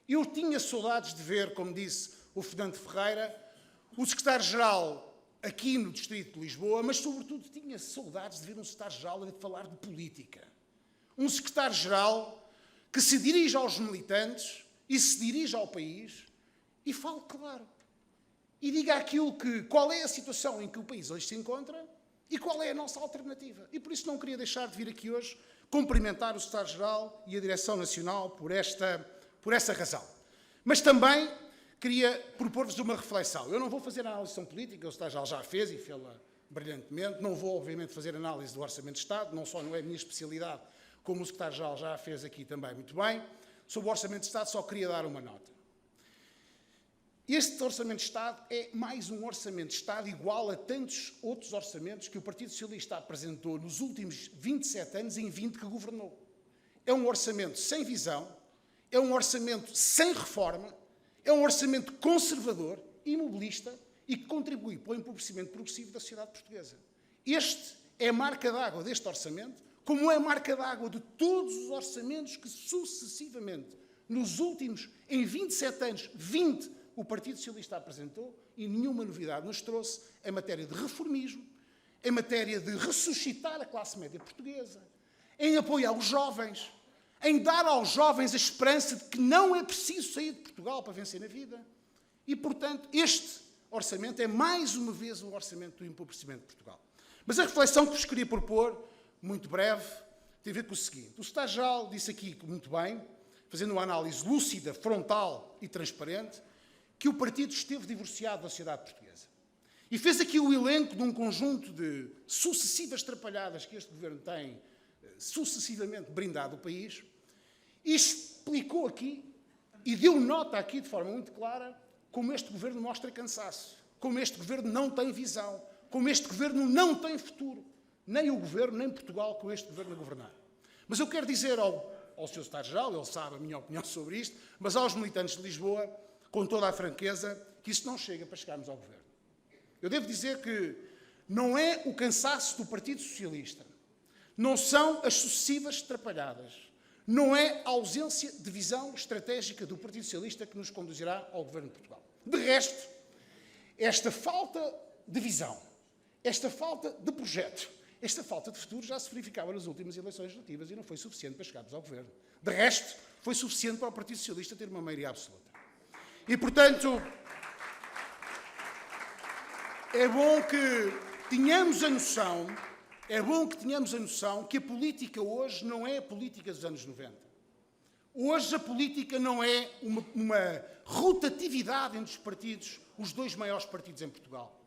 Eu tinha saudades de ver, como disse o Fernando Ferreira, o secretário-geral aqui no Distrito de Lisboa, mas, sobretudo, tinha saudades de ver um secretário-geral a falar de política. Um secretário-geral que se dirige aos militantes e se dirige ao país e fale claro. E diga qual é a situação em que o país hoje se encontra e qual é a nossa alternativa. E por isso não queria deixar de vir aqui hoje cumprimentar o secretário-geral e a Direção Nacional por essa razão. Mas também queria propor-vos uma reflexão. Eu não vou fazer análise política, o secretário-geral já a fez e fê-la brilhantemente. Não vou, obviamente, fazer análise do Orçamento de Estado, não só não é a minha especialidade, como o secretário-geral já a fez aqui também muito bem. Sobre o Orçamento de Estado só queria dar uma nota. Este Orçamento de Estado é mais um Orçamento de Estado igual a tantos outros orçamentos que o Partido Socialista apresentou nos últimos 27 anos em 20 que governou. É um orçamento sem visão, é um orçamento sem reforma, é um orçamento conservador, imobilista e que contribui para o empobrecimento progressivo da sociedade portuguesa. Este é a marca d'água deste orçamento, como é a marca d'água de todos os orçamentos que sucessivamente, nos últimos, em 27 anos, 20 o Partido Socialista apresentou e nenhuma novidade nos trouxe em matéria de reformismo, em matéria de ressuscitar a classe média portuguesa, em apoio aos jovens, em dar aos jovens a esperança de que não é preciso sair de Portugal para vencer na vida. E, portanto, este orçamento é mais uma vez um orçamento do empobrecimento de Portugal. Mas a reflexão que vos queria propor, muito breve, tem a ver com o seguinte. O secretário-geral disse aqui, muito bem, fazendo uma análise lúcida, frontal e transparente, que o partido esteve divorciado da sociedade portuguesa. E fez aqui o elenco de um conjunto de sucessivas trapalhadas que este governo tem sucessivamente brindado o país e explicou aqui e deu nota aqui de forma muito clara como este governo mostra cansaço, como este governo não tem visão, como este governo não tem futuro. Nem o governo, nem Portugal com este governo a governar. Mas eu quero dizer ao Sr. Secretário-Geral, ele sabe a minha opinião sobre isto, mas aos militantes de Lisboa, com toda a franqueza, que isso não chega para chegarmos ao governo. Eu devo dizer que não é o cansaço do Partido Socialista, não são as sucessivas trapalhadas, não é a ausência de visão estratégica do Partido Socialista que nos conduzirá ao governo de Portugal. De resto, esta falta de visão, esta falta de projeto, esta falta de futuro já se verificava nas últimas eleições legislativas e não foi suficiente para chegarmos ao governo. De resto, foi suficiente para o Partido Socialista ter uma maioria absoluta. E, portanto, é bom que tenhamos a noção que a política hoje não é a política dos anos 90. Hoje a política não é uma rotatividade entre os partidos, os dois maiores partidos em Portugal.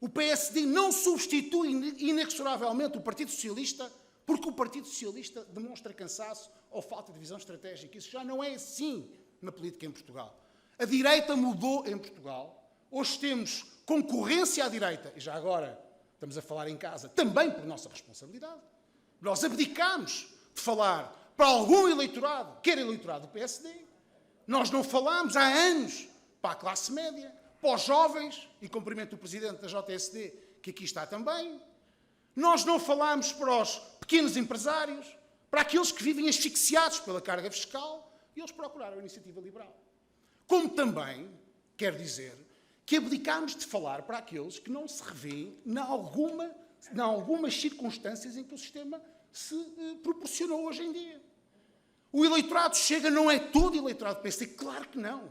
O PSD não substitui inexoravelmente o Partido Socialista porque o Partido Socialista demonstra cansaço ou falta de visão estratégica. Isso já não é assim na política em Portugal. A direita mudou em Portugal. Hoje temos concorrência à direita. E já agora estamos a falar em casa, também por nossa responsabilidade. Nós abdicámos de falar para algum eleitorado, que era eleitorado do PSD. Nós não falámos há anos para a classe média, para os jovens, e cumprimento o presidente da JSD, que aqui está também. Nós não falámos para os pequenos empresários, para aqueles que vivem asfixiados pela carga fiscal, e eles procuraram a iniciativa liberal. Como também quer dizer que abdicámos de falar para aqueles que não se revêem em algumas circunstâncias em que o sistema se proporcionou hoje em dia. O eleitorado Chega não é todo eleitorado do PSD, claro que não.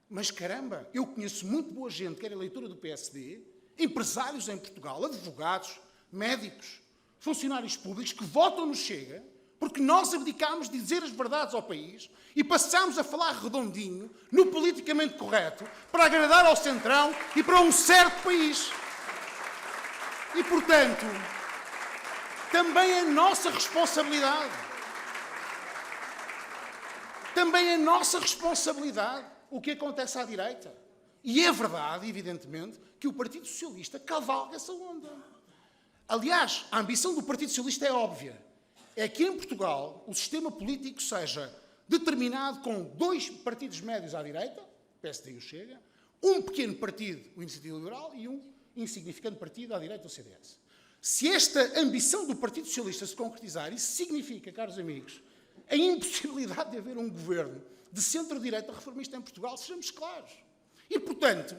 Mas, caramba, eu conheço muito boa gente que era eleitora do PSD, empresários em Portugal, advogados, médicos, funcionários públicos que votam no Chega porque nós abdicámos de dizer as verdades ao país e passámos a falar redondinho, no politicamente correto, para agradar ao Centrão e para um certo país. E, portanto, também é nossa responsabilidade. Também é nossa responsabilidade o que acontece à direita. E é verdade, evidentemente, que o Partido Socialista cavalga essa onda. Aliás, a ambição do Partido Socialista é óbvia. É que em Portugal o sistema político seja determinado com 2 partidos médios à direita, o PSD e o Chega, um pequeno partido, o Iniciativa Liberal, e um insignificante partido à direita, o CDS. Se esta ambição do Partido Socialista se concretizar, isso significa, caros amigos, a impossibilidade de haver um governo de centro-direita reformista em Portugal, sejamos claros. E, portanto,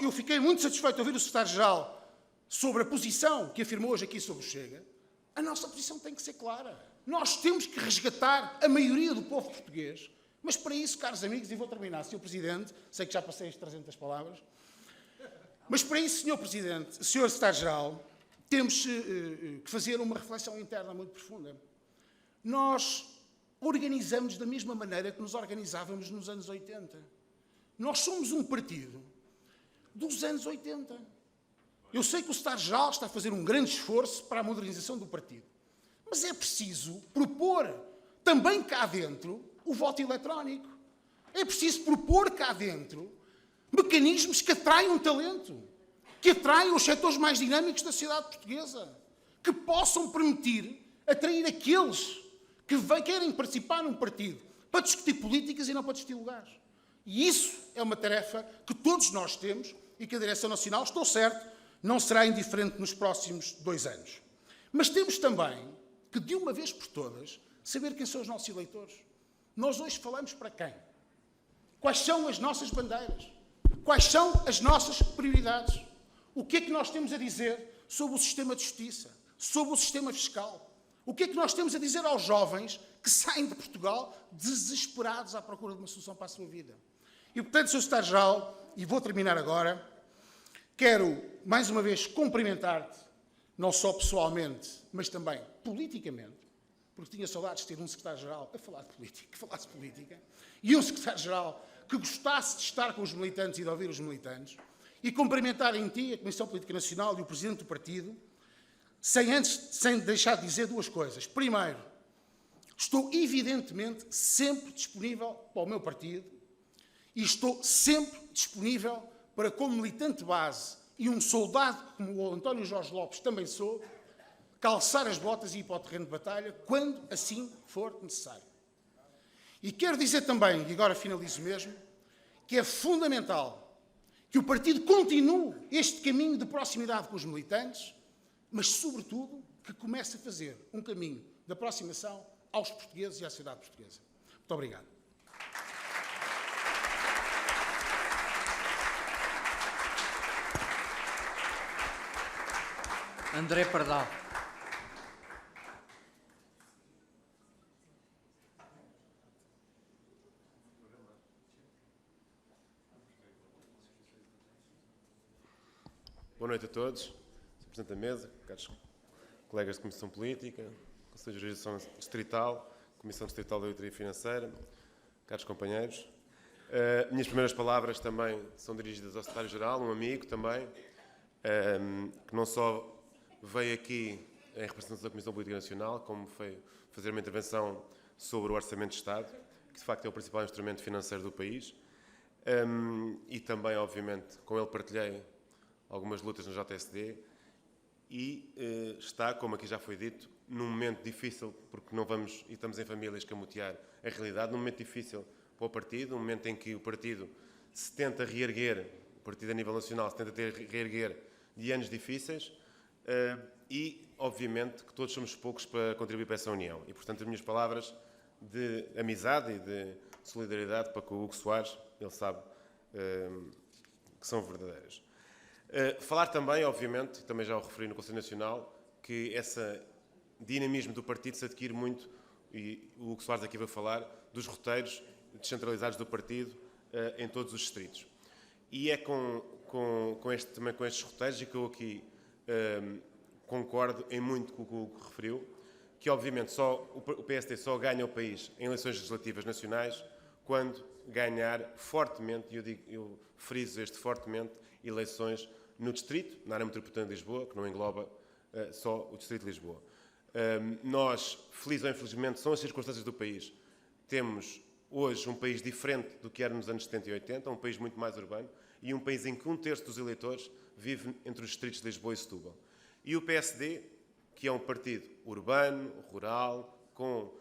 eu fiquei muito satisfeito de ouvir o secretário-geral sobre a posição que afirmou hoje aqui sobre o Chega. A nossa posição tem que ser clara. Nós temos que resgatar a maioria do povo português, mas para isso, caros amigos, e vou terminar, Sr. Presidente, sei que já passei as 300 palavras, mas para isso, Sr. Presidente, Sr. Secretário-Geral, temos que fazer uma reflexão interna muito profunda. Nós organizamos da mesma maneira que nos organizávamos nos anos 80. Nós somos um partido dos anos 80. Eu sei que o Secretário-Geral está a fazer um grande esforço para a modernização do partido. Mas é preciso propor também cá dentro o voto eletrónico. É preciso propor cá dentro mecanismos que atraiam talento, que atraiam os setores mais dinâmicos da sociedade portuguesa, que possam permitir atrair aqueles que querem participar num partido para discutir políticas e não para discutir lugares. E isso é uma tarefa que todos nós temos e que a Direção Nacional, estou certo, não será indiferente nos próximos 2 anos. Mas temos também que, de uma vez por todas, saber quem são os nossos eleitores. Nós hoje falamos para quem? Quais são as nossas bandeiras? Quais são as nossas prioridades? O que é que nós temos a dizer sobre o sistema de justiça? Sobre o sistema fiscal? O que é que nós temos a dizer aos jovens que saem de Portugal desesperados à procura de uma solução para a sua vida? E, portanto, Sr. Secretário-Geral, e vou terminar agora, quero, mais uma vez, cumprimentar-te, não só pessoalmente, mas também politicamente, porque tinha saudades de ter um secretário-geral a falar de política, que falasse de política, e um secretário-geral que gostasse de estar com os militantes e de ouvir os militantes, e cumprimentar em ti a Comissão Política Nacional e o Presidente do Partido, sem deixar de dizer 2 coisas. Primeiro, estou evidentemente sempre disponível para o meu partido e estou sempre disponível para, como militante de base e um soldado como o António Jorge Lopes também sou, calçar as botas e ir para o terreno de batalha quando assim for necessário. E quero dizer também, e agora finalizo mesmo, que é fundamental que o partido continue este caminho de proximidade com os militantes, mas, sobretudo, que comece a fazer um caminho de aproximação aos portugueses e à sociedade portuguesa. Muito obrigado. André Pardal. Boa noite a todos, Sr. Presidente da Mesa, caros colegas de Comissão Política, Conselho de Jurisdição Distrital, Comissão Distrital de Auditoria Financeira, caros companheiros. Minhas primeiras palavras também são dirigidas ao Secretário-Geral, um amigo também, que não só veio aqui em representação da Comissão Política Nacional, como foi fazer uma intervenção sobre o Orçamento de Estado, que de facto é o principal instrumento financeiro do país, e também, obviamente, com ele partilhei algumas lutas no JSD e está, como aqui já foi dito, num momento difícil, porque não vamos, e estamos em família, a escamotear a realidade, num momento difícil para o partido, num momento em que o partido se tenta reerguer, o partido a nível nacional se tenta reerguer de anos difíceis e, obviamente, que todos somos poucos para contribuir para essa união. E, portanto, as minhas palavras de amizade e de de solidariedade para com o Hugo Soares, ele sabe que são verdadeiras. Falar também, obviamente, também já o referi no Conselho Nacional, que esse dinamismo do partido se adquire muito, e o Hugo Soares aqui vai falar, dos roteiros descentralizados do partido em todos os distritos. E é também com estes roteiros, e que eu aqui concordo em muito com o que o Hugo referiu, que obviamente o PSD só ganha o país em eleições legislativas nacionais quando ganhar fortemente, e eu friso este fortemente, eleições no distrito, na área metropolitana de Lisboa, que não engloba só o distrito de Lisboa. Nós, feliz ou infelizmente, são as circunstâncias do país. Temos hoje um país diferente do que era nos anos 70 e 80, um país muito mais urbano, e um país em que 1/3 dos eleitores vive entre os distritos de Lisboa e Setúbal. E o PSD, que é um partido urbano, rural, com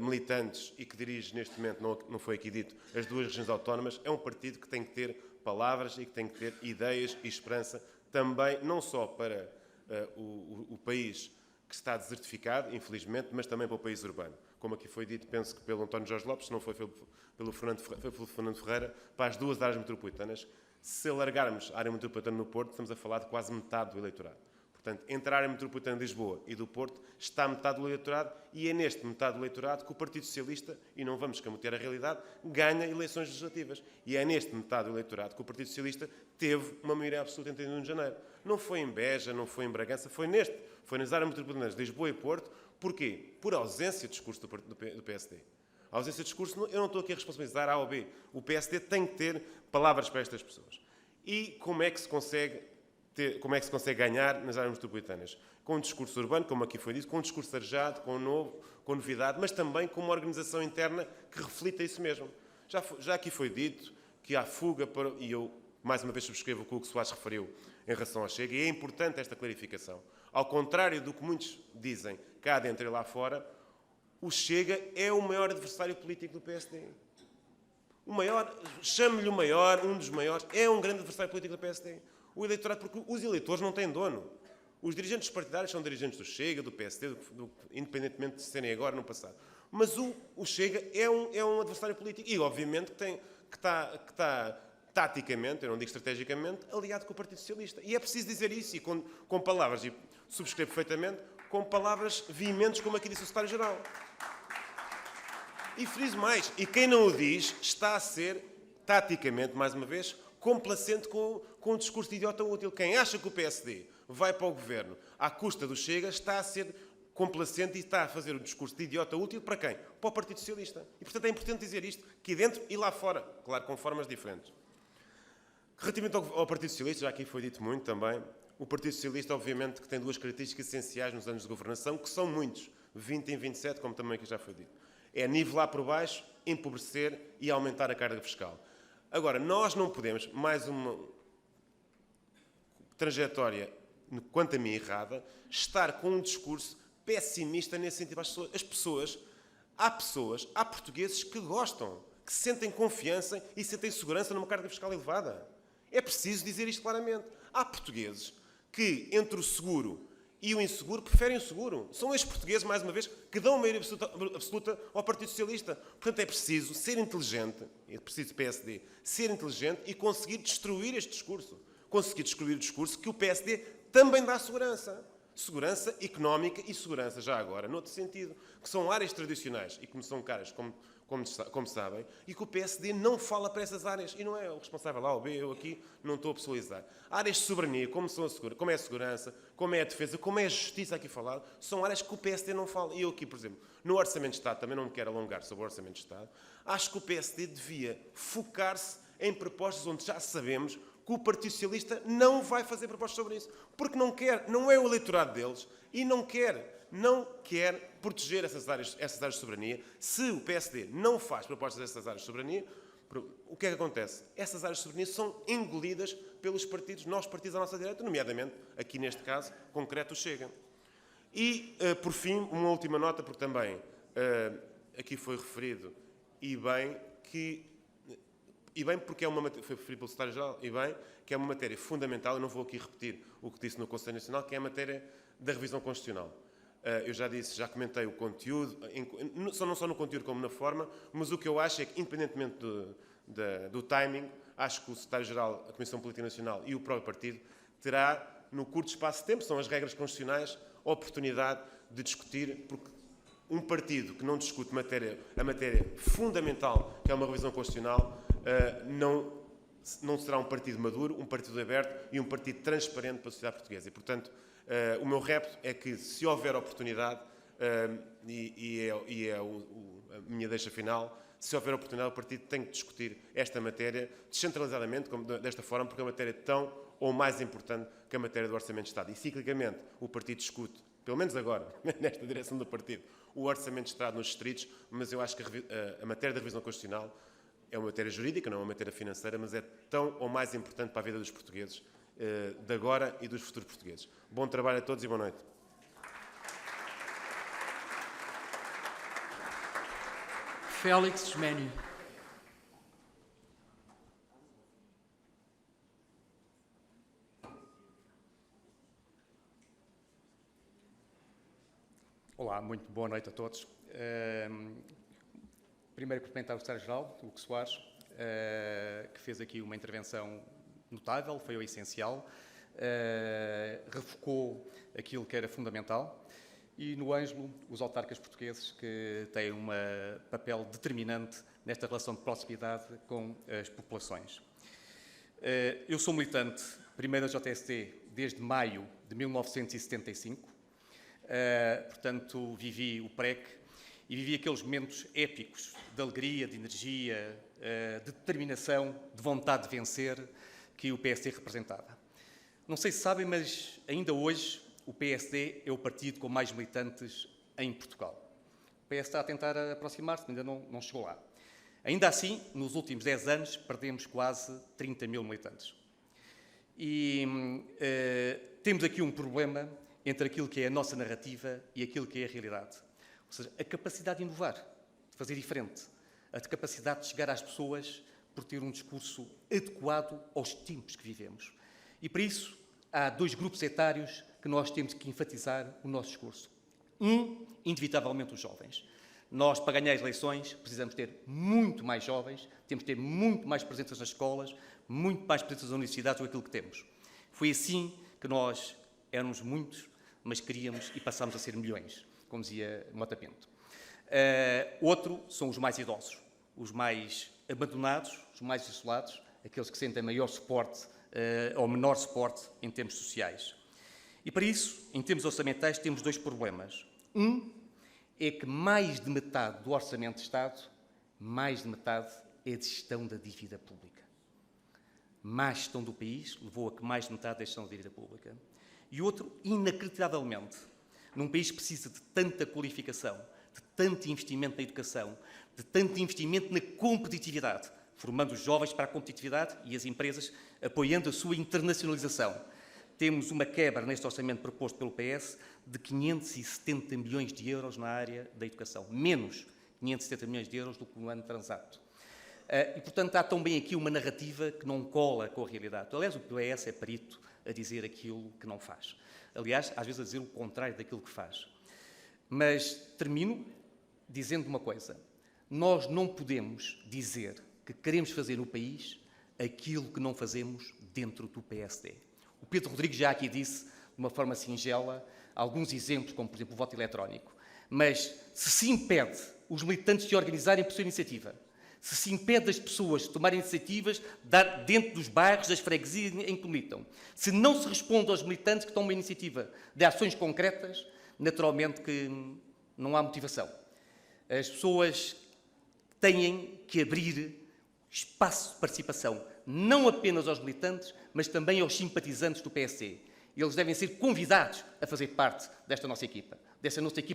militantes e que dirige neste momento, não foi aqui dito, as 2 regiões autónomas, é um partido que tem que ter palavras e que tem que ter ideias e esperança também, não só para o país que está desertificado, infelizmente, mas também para o país urbano. Como aqui foi dito, penso que pelo António Jorge Lopes, se não foi pelo Fernando Ferreira, para as 2 áreas metropolitanas. Se alargarmos a área metropolitana no Porto, estamos a falar de quase metade do eleitorado. Portanto, entre a área metropolitana de Lisboa e do Porto está metade do eleitorado, e é neste metade do eleitorado que o Partido Socialista, e não vamos camutear a realidade, ganha eleições legislativas. E é neste metade do eleitorado que o Partido Socialista teve uma maioria absoluta em 31 de janeiro. Não foi em Beja, não foi em Bragança, foi nas áreas metropolitanas de Lisboa e Porto. Porquê? Por ausência de discurso do PSD. A ausência de discurso, eu não estou aqui a responsabilizar A ou B. O PSD tem que ter palavras para estas pessoas. E como é que se consegue ganhar nas áreas metropolitanas? Com um discurso urbano, como aqui foi dito, com um discurso arejado, com novidade, mas também com uma organização interna que reflita isso mesmo. Já aqui foi dito que há fuga e eu, mais uma vez, subscrevo o que o Hugo Soares referiu em relação ao Chega, e é importante esta clarificação. Ao contrário do que muitos dizem cá dentro e lá fora, o Chega é o maior adversário político do PSD. O maior, chame-lhe o maior, um dos maiores, é um grande adversário político do PSD. O eleitorado, porque os eleitores não têm dono. Os dirigentes partidários são dirigentes do Chega, do PSD, independentemente de serem agora ou no passado. Mas o Chega é um adversário político e, obviamente, que está taticamente, eu não digo estrategicamente, aliado com o Partido Socialista. E é preciso dizer isso, e com palavras, e subscrevo perfeitamente, com palavras veementes, como aqui disse o Secretário-Geral. E friso mais, e quem não o diz está a ser, taticamente, mais uma vez, complacente com o discurso de idiota útil. Quem acha que o PSD vai para o governo à custa do Chega está a ser complacente e está a fazer o discurso de idiota útil para quem? Para o Partido Socialista. E, portanto, é importante dizer isto, aqui dentro e lá fora. Claro, com formas diferentes. Relativamente ao Partido Socialista, já aqui foi dito muito também, o Partido Socialista, obviamente, que tem 2 características essenciais nos anos de governação, que são muitos, 20 em 27, como também aqui já foi dito. É nivelar por baixo, empobrecer e aumentar a carga fiscal. Agora, nós não podemos, mais uma trajetória, quanto a mim, errada, estar com um discurso pessimista nesse sentido. Há portugueses que gostam, que sentem confiança e sentem segurança numa carga fiscal elevada. É preciso dizer isto claramente. Há portugueses que, entre o seguro e o inseguro, preferem o seguro. São estes portugueses, mais uma vez, que dão a maioria absoluta ao Partido Socialista. Portanto, é preciso ser inteligente, é preciso PSD ser inteligente e conseguir destruir este discurso. Conseguir destruir o discurso que o PSD também dá segurança. Segurança económica e segurança, já agora, noutro sentido, que são áreas tradicionais e que me são caras, como sabem, e que o PSD não fala para essas áreas. E não é o responsável A ou B, eu aqui não estou a pessoalizar. Áreas de soberania, como é a segurança, como é a defesa, como é a justiça aqui falado, são áreas que o PSD não fala. E eu aqui, por exemplo, no Orçamento de Estado, também não me quero alongar sobre o Orçamento de Estado, acho que o PSD devia focar-se em propostas onde já sabemos que o Partido Socialista não vai fazer propostas sobre isso. Porque não quer, não é o eleitorado deles e não quer proteger essas áreas de soberania. Se o PSD não faz propostas dessas áreas de soberania, o que é que acontece? Essas áreas de soberania são engolidas pelos partidos, novos partidos à nossa direita, nomeadamente, aqui neste caso, concreto, o Chega. E, por fim, uma última nota, porque também aqui foi referido, e bem, porque é uma matéria, foi referido pelo Secretário-Geral, e bem, que é uma matéria fundamental, eu não vou aqui repetir o que disse no Conselho Nacional, que é a matéria da revisão constitucional. Eu já disse, já comentei o conteúdo, não só no conteúdo como na forma, mas o que eu acho é que, independentemente do timing, acho que o Secretário-Geral, a Comissão Política Nacional e o próprio partido terá, no curto espaço de tempo, são as regras constitucionais, a oportunidade de discutir, porque um partido que não discute a matéria fundamental, que é uma revisão constitucional, não será um partido maduro, um partido aberto e um partido transparente para a sociedade portuguesa. E, portanto, o meu repto é que, se houver oportunidade, a minha deixa final, se houver oportunidade, o partido tem que discutir esta matéria descentralizadamente, desta forma, porque é uma matéria tão ou mais importante que a matéria do Orçamento de Estado. E, ciclicamente, o partido discute, pelo menos agora, nesta direção do partido, o Orçamento de Estado nos distritos, mas eu acho que a matéria da revisão constitucional é uma matéria jurídica, não é uma matéria financeira, mas é tão ou mais importante para a vida dos portugueses, de agora e dos futuros portugueses. Bom trabalho a todos e boa noite. Félix Xmeni. Olá, muito boa noite a todos. Primeiro, cumprimentar o Secretário-Geral, Hugo Soares, que fez aqui uma intervenção notável, foi o essencial, refocou aquilo que era fundamental, e no Ângelo, os autarcas portugueses, que têm um papel determinante nesta relação de proximidade com as populações. Eu sou militante, primeiro da JST, desde maio de 1975, portanto, vivi o PREC e vivi aqueles momentos épicos de alegria, de energia, de determinação, de vontade de vencer que o PSD representava. Não sei se sabem, mas ainda hoje o PSD é o partido com mais militantes em Portugal. O PS está a tentar aproximar-se, ainda não chegou lá. Ainda assim, nos últimos 10 anos, perdemos quase 30 mil militantes. E temos aqui um problema entre aquilo que é a nossa narrativa e aquilo que é a realidade. Ou seja, a capacidade de inovar, de fazer diferente, a capacidade de chegar às pessoas por ter um discurso adequado aos tempos que vivemos. E, para isso, há 2 grupos etários que nós temos que enfatizar o nosso discurso. Inevitavelmente, os jovens. Nós, para ganhar as eleições, precisamos ter muito mais jovens, temos que ter muito mais presenças nas escolas, muito mais presenças nas universidades do que aquilo que temos. Foi assim que nós éramos muitos, mas queríamos e passámos a ser milhões, como dizia Mota Pinto. Outro são os mais idosos, os mais abandonados, os mais isolados, aqueles que sentem maior suporte ou menor suporte em termos sociais. E para isso, em termos orçamentais, temos 2 problemas. É que mais de metade do Orçamento de Estado, mais de metade é de gestão da dívida pública. Má gestão do país levou a que mais de metade da gestão da dívida pública. E outro, inacreditavelmente, num país que precisa de tanta qualificação, de tanto investimento na educação, de tanto investimento na competitividade, formando os jovens para a competitividade e as empresas apoiando a sua internacionalização. Temos uma quebra neste orçamento proposto pelo PS de 570 milhões de euros na área da educação. Menos 570 milhões de euros do que no ano transato. E, portanto, há também aqui uma narrativa que não cola com a realidade. Aliás, o PS é perito a dizer aquilo que não faz. Aliás, às vezes a dizer o contrário daquilo que faz. Mas termino dizendo uma coisa. Nós não podemos dizer que queremos fazer no país aquilo que não fazemos dentro do PSD. O Pedro Rodrigues já aqui disse, de uma forma singela, alguns exemplos, como, por exemplo, o voto eletrónico. Mas se impede os militantes de se organizarem por sua iniciativa, se impede as pessoas de tomarem iniciativas dentro dos bairros, das freguesias em que militam, se não se responde aos militantes que tomam uma iniciativa de ações concretas, naturalmente que não há motivação. As pessoas têm que abrir espaço de participação, não apenas aos militantes, mas também aos simpatizantes do PSD. Eles devem ser convidados a fazer parte desta nossa equipa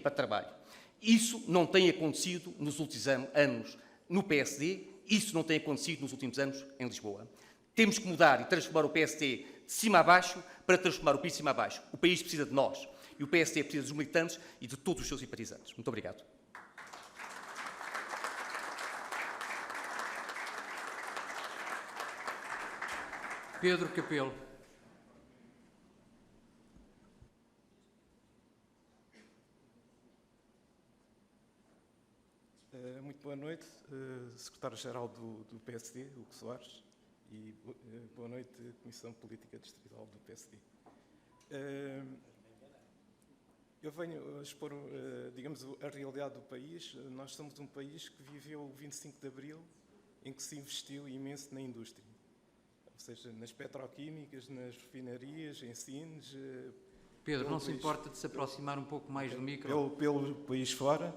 de trabalho. Isso não tem acontecido nos últimos anos no PSD, isso não tem acontecido nos últimos anos em Lisboa. Temos que mudar e transformar o PSD de cima a baixo para transformar o país de cima a baixo. O país precisa de nós e o PSD precisa dos militantes e de todos os seus simpatizantes. Muito obrigado. Pedro Capelo. Muito boa noite, secretário-geral do PSD, Hugo Soares, e boa noite, Comissão Política Distrital do PSD. Eu venho a expor, digamos, a realidade do país. Nós somos um país que viveu o 25 de Abril, em que se investiu imenso na indústria, ou seja, nas petroquímicas, nas refinarias, em Sines. Pedro, não se importa de se aproximar um pouco mais do micro? Pelo país fora.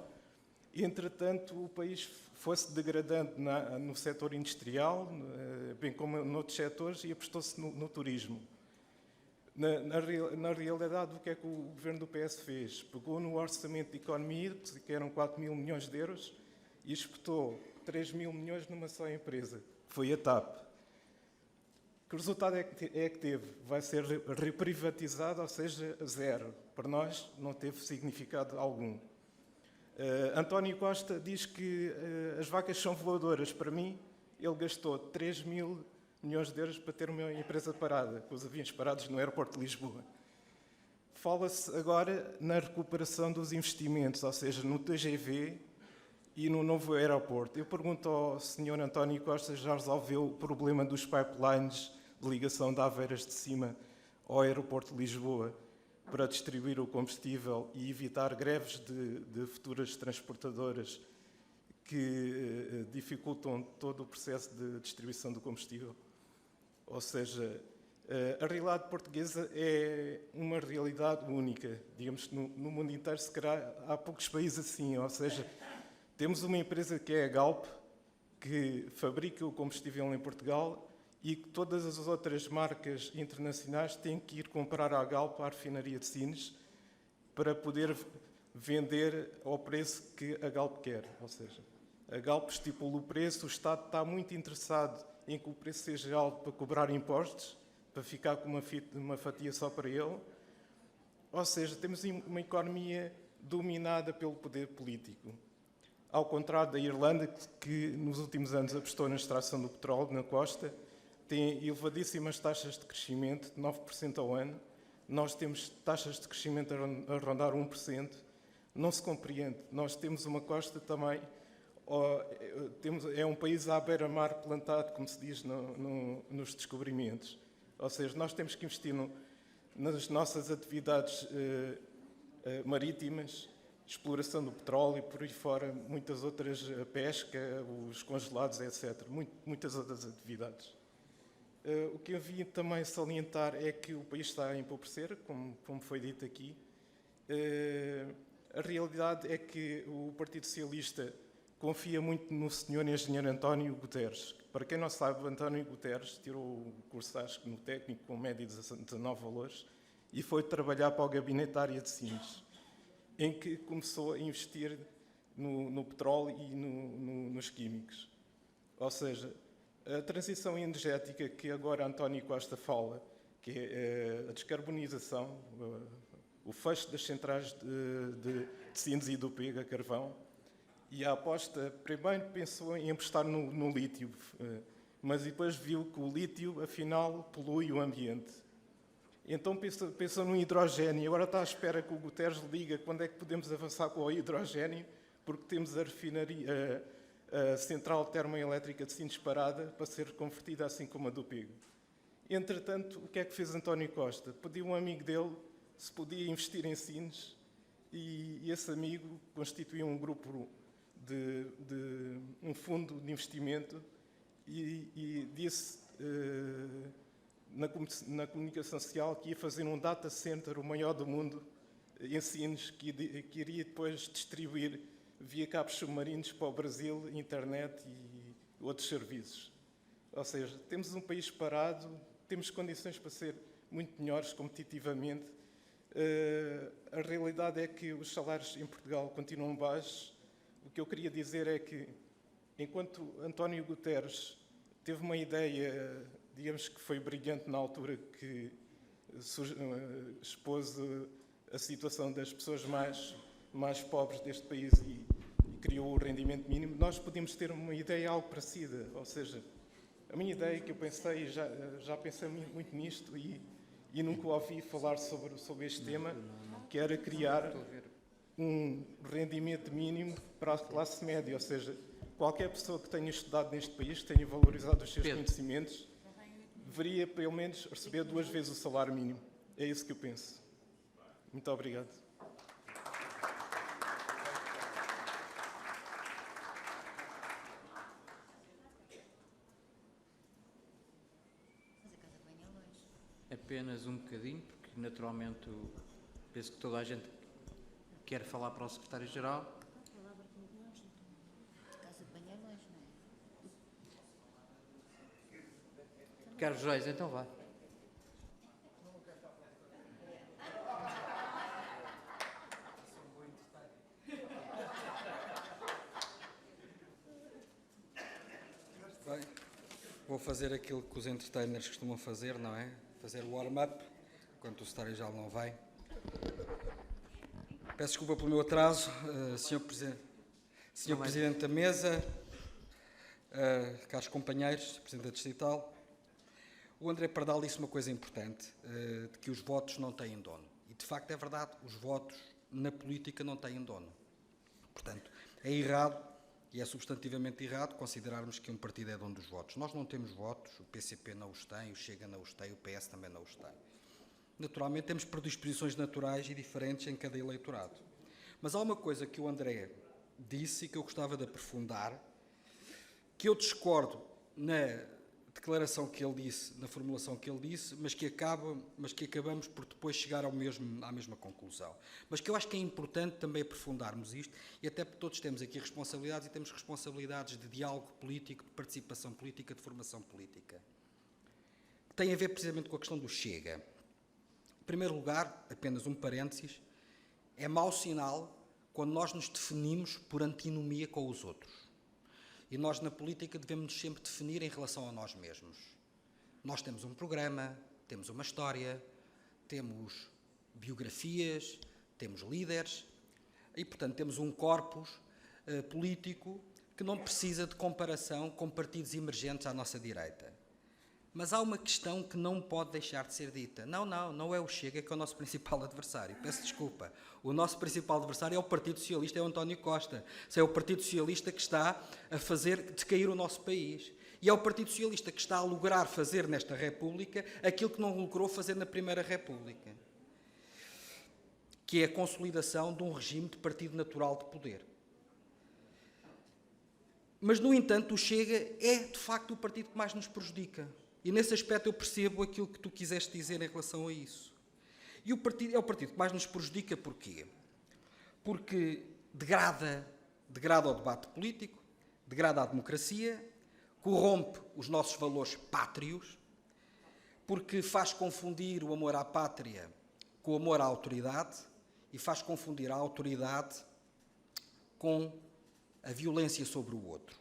Entretanto, o país foi-se degradando no setor industrial, bem como noutros setores, e apostou-se no turismo. Na realidade, o que é que o governo do PS fez? Pegou no orçamento de economia, que eram 4 mil milhões de euros, e espetou 3 mil milhões numa só empresa, que foi a TAP. Que resultado é que teve? Vai ser reprivatizado, ou seja, zero. Para nós, não teve significado algum. António Costa diz que as vacas são voadoras. Para mim, ele gastou 3 mil milhões de euros para ter uma empresa parada, com os aviões parados no aeroporto de Lisboa. Fala-se agora na recuperação dos investimentos, ou seja, no TGV e no novo aeroporto. Eu pergunto ao Sr. António Costa, já resolveu o problema dos pipelines de ligação de Aveiras de Cima ao aeroporto de Lisboa para distribuir o combustível e evitar greves de futuras transportadoras que dificultam todo o processo de distribuição do combustível? Ou seja, a realidade portuguesa é uma realidade única. Digamos, no mundo inteiro, se calhar, há poucos países assim. Ou seja, temos uma empresa que é a Galp, que fabrica o combustível em Portugal, e que todas as outras marcas internacionais têm que ir comprar à Galp, à refinaria de Sines, para poder vender ao preço que a Galp quer. Ou seja, a Galp estipula o preço, o Estado está muito interessado em que o preço seja alto para cobrar impostos, para ficar com uma fatia só para ele. Ou seja, temos uma economia dominada pelo poder político. Ao contrário da Irlanda, que nos últimos anos apostou na extração do petróleo na costa, tem elevadíssimas taxas de crescimento, de 9% ao ano. Nós temos taxas de crescimento a rondar 1%. Não se compreende. Nós temos uma costa também, é um país à beira-mar plantado, como se diz nos descobrimentos. Ou seja, nós temos que investir nas nossas atividades marítimas, exploração do petróleo e por aí fora, muitas outras, a pesca, os congelados, etc. Muitas outras atividades. O que eu vim também salientar é que o país está a empobrecer, como foi dito aqui. A realidade é que o Partido Socialista confia muito no Sr. Engenheiro António Guterres. Para quem não sabe, António Guterres tirou o curso, acho que no técnico, com média de 19 valores, e foi trabalhar para o gabinete da área de Sines, em que começou a investir no petróleo e nos químicos. Ou seja, a transição energética que agora António Costa fala, que é a descarbonização, o fecho das centrais de Sines e do Pega, carvão, e a aposta, primeiro pensou em apostar no lítio, mas depois viu que o lítio, afinal, polui o ambiente. Então pensou no hidrogénio, e agora está à espera que o Guterres diga quando é que podemos avançar com o hidrogénio, porque temos a refinaria, a central termoelétrica de Sines parada para ser convertida assim como a do Pego. Entretanto, o que é que fez António Costa? Pediu um amigo dele se podia investir em Sines e esse amigo constituiu um grupo um fundo de investimento e disse na comunicação social que ia fazer um data center, o maior do mundo, em Sines, que iria depois distribuir via cabos submarinos para o Brasil, internet e outros serviços. Ou seja, temos um país parado, temos condições para ser muito melhores competitivamente. A realidade é que os salários em Portugal continuam baixos. O que eu queria dizer é que, enquanto António Guterres teve uma ideia, digamos que foi brilhante na altura que expôs a situação das pessoas mais pobres deste país e criou o rendimento mínimo, nós podíamos ter uma ideia algo parecida. Ou seja, a minha ideia que eu pensei, já pensei muito nisto e nunca ouvi falar sobre este tema, que era criar um rendimento mínimo para a classe média, ou seja, qualquer pessoa que tenha estudado neste país, que tenha valorizado os seus conhecimentos, deveria pelo menos receber 2 vezes o salário mínimo. É isso que eu penso. Muito obrigado. Apenas um bocadinho, porque naturalmente penso que toda a gente quer falar para o secretário-geral. Carlos Reis, então vá. Bem, vou fazer aquilo que os entertainers costumam fazer, não é? Fazer o warm-up, enquanto o secretário-geral não vai. Peço desculpa pelo meu atraso, Sr. Presidente da Mesa, caros companheiros, Presidente da Distrital. O André Pardal disse uma coisa importante, de que os votos não têm dono. E, de facto, é verdade, os votos na política não têm dono. Portanto, é errado, e é substantivamente errado, considerarmos que um partido é dono dos votos. Nós não temos votos, o PCP não os tem, o Chega não os tem, o PS também não os tem. Naturalmente, temos predisposições naturais e diferentes em cada eleitorado. Mas há uma coisa que o André disse e que eu gostava de aprofundar, que eu discordo na declaração que ele disse, na formulação que ele disse, mas que acabamos por depois chegar à mesma conclusão. Mas que eu acho que é importante também aprofundarmos isto, e até porque todos temos aqui responsabilidades, e temos responsabilidades de diálogo político, de participação política, de formação política. Tem a ver precisamente com a questão do Chega. Em primeiro lugar, apenas um parênteses, é mau sinal quando nós nos definimos por antinomia com os outros. E nós, na política, devemos nos sempre definir em relação a nós mesmos. Nós temos um programa, temos uma história, temos biografias, temos líderes e, portanto, temos um corpus político que não precisa de comparação com partidos emergentes à nossa direita. Mas há uma questão que não pode deixar de ser dita. Não é o Chega que é o nosso principal adversário. Peço desculpa. O nosso principal adversário é o Partido Socialista, é o António Costa. É o Partido Socialista que está a fazer decair o nosso país. E é o Partido Socialista que está a lograr fazer nesta República aquilo que não logrou fazer na Primeira República, que é a consolidação de um regime de partido natural de poder. Mas, no entanto, o Chega é, de facto, o partido que mais nos prejudica. E, nesse aspecto, eu percebo aquilo que tu quiseste dizer em relação a isso. E o partido é o partido que mais nos prejudica porquê? Porque degrada o debate político, degrada a democracia, corrompe os nossos valores pátrios, porque faz confundir o amor à pátria com o amor à autoridade e faz confundir a autoridade com a violência sobre o outro.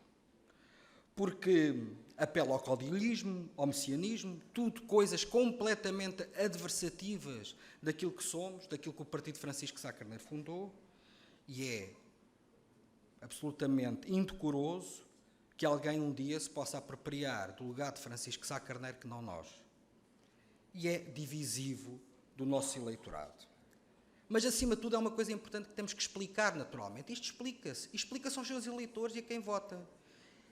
Porque apela ao caudilismo, ao messianismo, tudo coisas completamente adversativas daquilo que somos, daquilo que o Partido Francisco Sá Carneiro fundou, e é absolutamente indecoroso que alguém um dia se possa apropriar do legado de Francisco Sá Carneiro que não nós. E é divisivo do nosso eleitorado. Mas, acima de tudo, é uma coisa importante que temos que explicar naturalmente. Isto explica-se. Explica-se aos seus eleitores e a quem vota.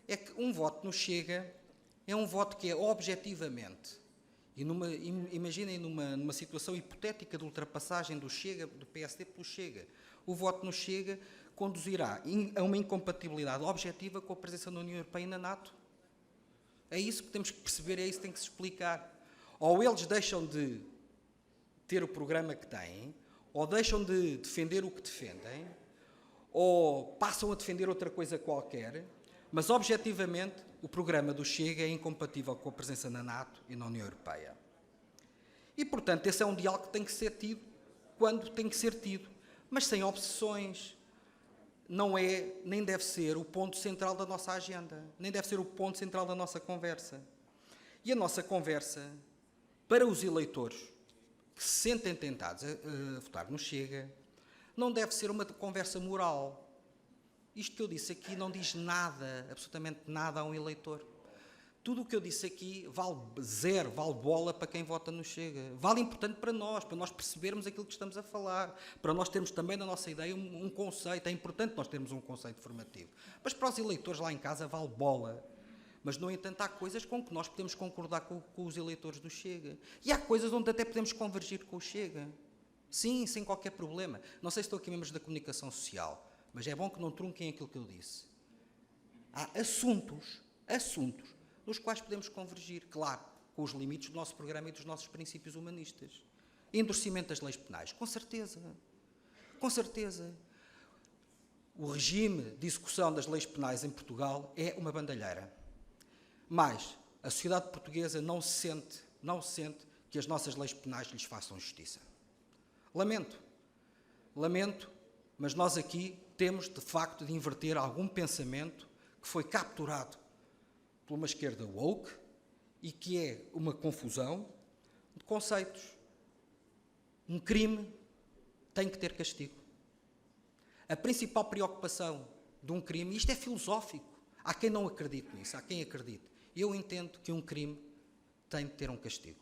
É que um voto no Chega é um voto que é objetivamente, imaginem numa situação hipotética de ultrapassagem do Chega, do PSD pelo Chega, o voto no Chega conduzirá a uma incompatibilidade objetiva com a presença da União Europeia e na NATO. É isso que temos que perceber, é isso que tem que se explicar. Ou eles deixam de ter o programa que têm, ou deixam de defender o que defendem, ou passam a defender outra coisa qualquer. Mas, objetivamente, o programa do Chega é incompatível com a presença na NATO e na União Europeia. E, portanto, esse é um diálogo que tem que ser tido quando tem que ser tido, mas sem obsessões. Não é, nem deve ser o ponto central da nossa agenda, nem deve ser o ponto central da nossa conversa. E a nossa conversa, para os eleitores que se sentem tentados a votar no Chega, não deve ser uma conversa moral. Isto que eu disse aqui não diz nada, absolutamente nada a um eleitor. Tudo o que eu disse aqui vale zero, vale bola para quem vota no Chega. Vale importante para nós percebermos aquilo que estamos a falar, para nós termos também na nossa ideia um conceito. É importante nós termos um conceito formativo. Mas para os eleitores lá em casa vale bola. Mas, no entanto, há coisas com que nós podemos concordar com os eleitores do Chega. E há coisas onde até podemos convergir com o Chega. Sim, sem qualquer problema. Não sei se estou aqui membros da comunicação social, mas é bom que não trunquem aquilo que eu disse. Há assuntos nos quais podemos convergir, claro, com os limites do nosso programa e dos nossos princípios humanistas. Endurecimento das leis penais, com certeza. Com certeza. O regime de execução das leis penais em Portugal é uma bandalheira. Mas a sociedade portuguesa não sente que as nossas leis penais lhes façam justiça. Lamento, mas nós aqui temos, de facto, de inverter algum pensamento que foi capturado por uma esquerda woke e que é uma confusão de conceitos. Um crime tem que ter castigo. A principal preocupação de um crime, isto é filosófico, há quem não acredite nisso, há quem acredite. Eu entendo que um crime tem de ter um castigo.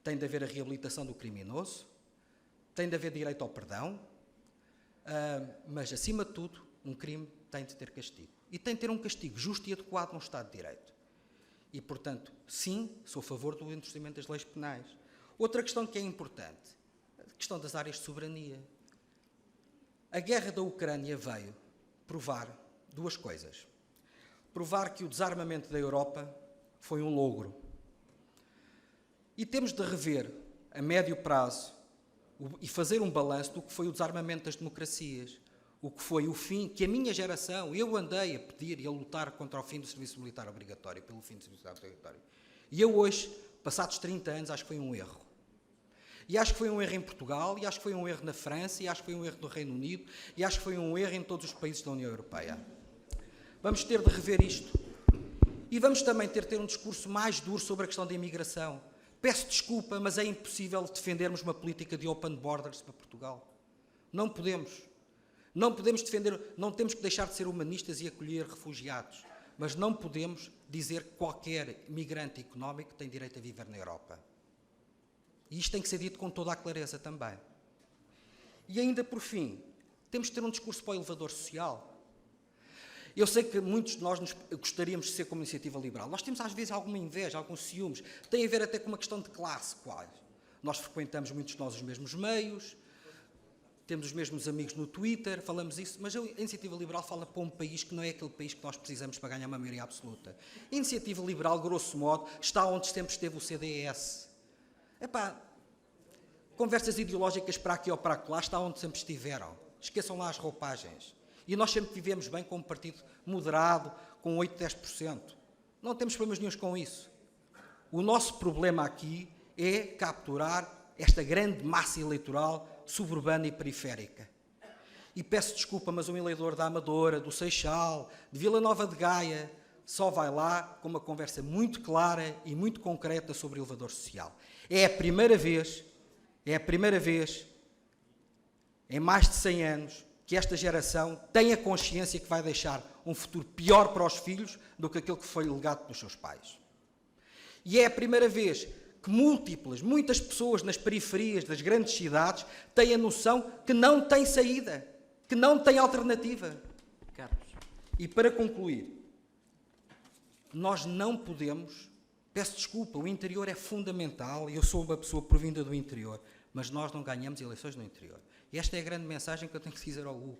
Tem de haver a reabilitação do criminoso, tem de haver direito ao perdão, mas, acima de tudo, um crime tem de ter castigo. E tem de ter um castigo justo e adequado num Estado de Direito. E, portanto, sim, sou a favor do endurecimento das leis penais. Outra questão que é importante, a questão das áreas de soberania. A guerra da Ucrânia veio provar duas coisas. Provar que o desarmamento da Europa foi um logro. E temos de rever, a médio prazo, e fazer um balanço do que foi o desarmamento das democracias, o que foi o fim, que a minha geração, eu andei a pedir e a lutar contra o fim do serviço militar obrigatório, pelo fim do serviço militar obrigatório. E eu hoje, passados 30 anos, acho que foi um erro. E acho que foi um erro em Portugal, e acho que foi um erro na França, e acho que foi um erro no Reino Unido, e acho que foi um erro em todos os países da União Europeia. Vamos ter de rever isto. E vamos também ter de ter um discurso mais duro sobre a questão da imigração. Peço desculpa, mas é impossível defendermos uma política de open borders para Portugal. Não podemos. Não podemos defender, não temos que deixar de ser humanistas e acolher refugiados, mas não podemos dizer que qualquer migrante económico tem direito a viver na Europa. E isto tem que ser dito com toda a clareza também. E ainda por fim, temos de ter um discurso para o elevador social. Eu sei que muitos de nós gostaríamos de ser como iniciativa liberal. Nós temos às vezes alguma inveja, alguns ciúmes. Tem a ver até com uma questão de classe, quase. Nós frequentamos muitos de nós os mesmos meios, temos os mesmos amigos no Twitter, falamos isso, mas a iniciativa liberal fala para um país que não é aquele país que nós precisamos para ganhar uma maioria absoluta. A iniciativa liberal, grosso modo, está onde sempre esteve o CDS. Epá, conversas ideológicas para aqui ou para lá, está onde sempre estiveram. Esqueçam lá as roupagens. E nós sempre vivemos bem com um partido moderado, com 8, 10%. Não temos problemas nenhuns com isso. O nosso problema aqui é capturar esta grande massa eleitoral suburbana e periférica. E peço desculpa, mas um eleitor da Amadora, do Seixal, de Vila Nova de Gaia, só vai lá com uma conversa muito clara e muito concreta sobre o elevador social. É a primeira vez em mais de 100 anos que esta geração tem a consciência que vai deixar um futuro pior para os filhos do que aquele que foi legado pelos seus pais. E é a primeira vez que muitas pessoas nas periferias das grandes cidades têm a noção que não tem saída, que não tem alternativa. Carlos. E para concluir, nós não podemos, peço desculpa, o interior é fundamental, e eu sou uma pessoa provinda do interior, mas nós não ganhamos eleições no interior. E esta é a grande mensagem que eu tenho que dizer ao Hugo.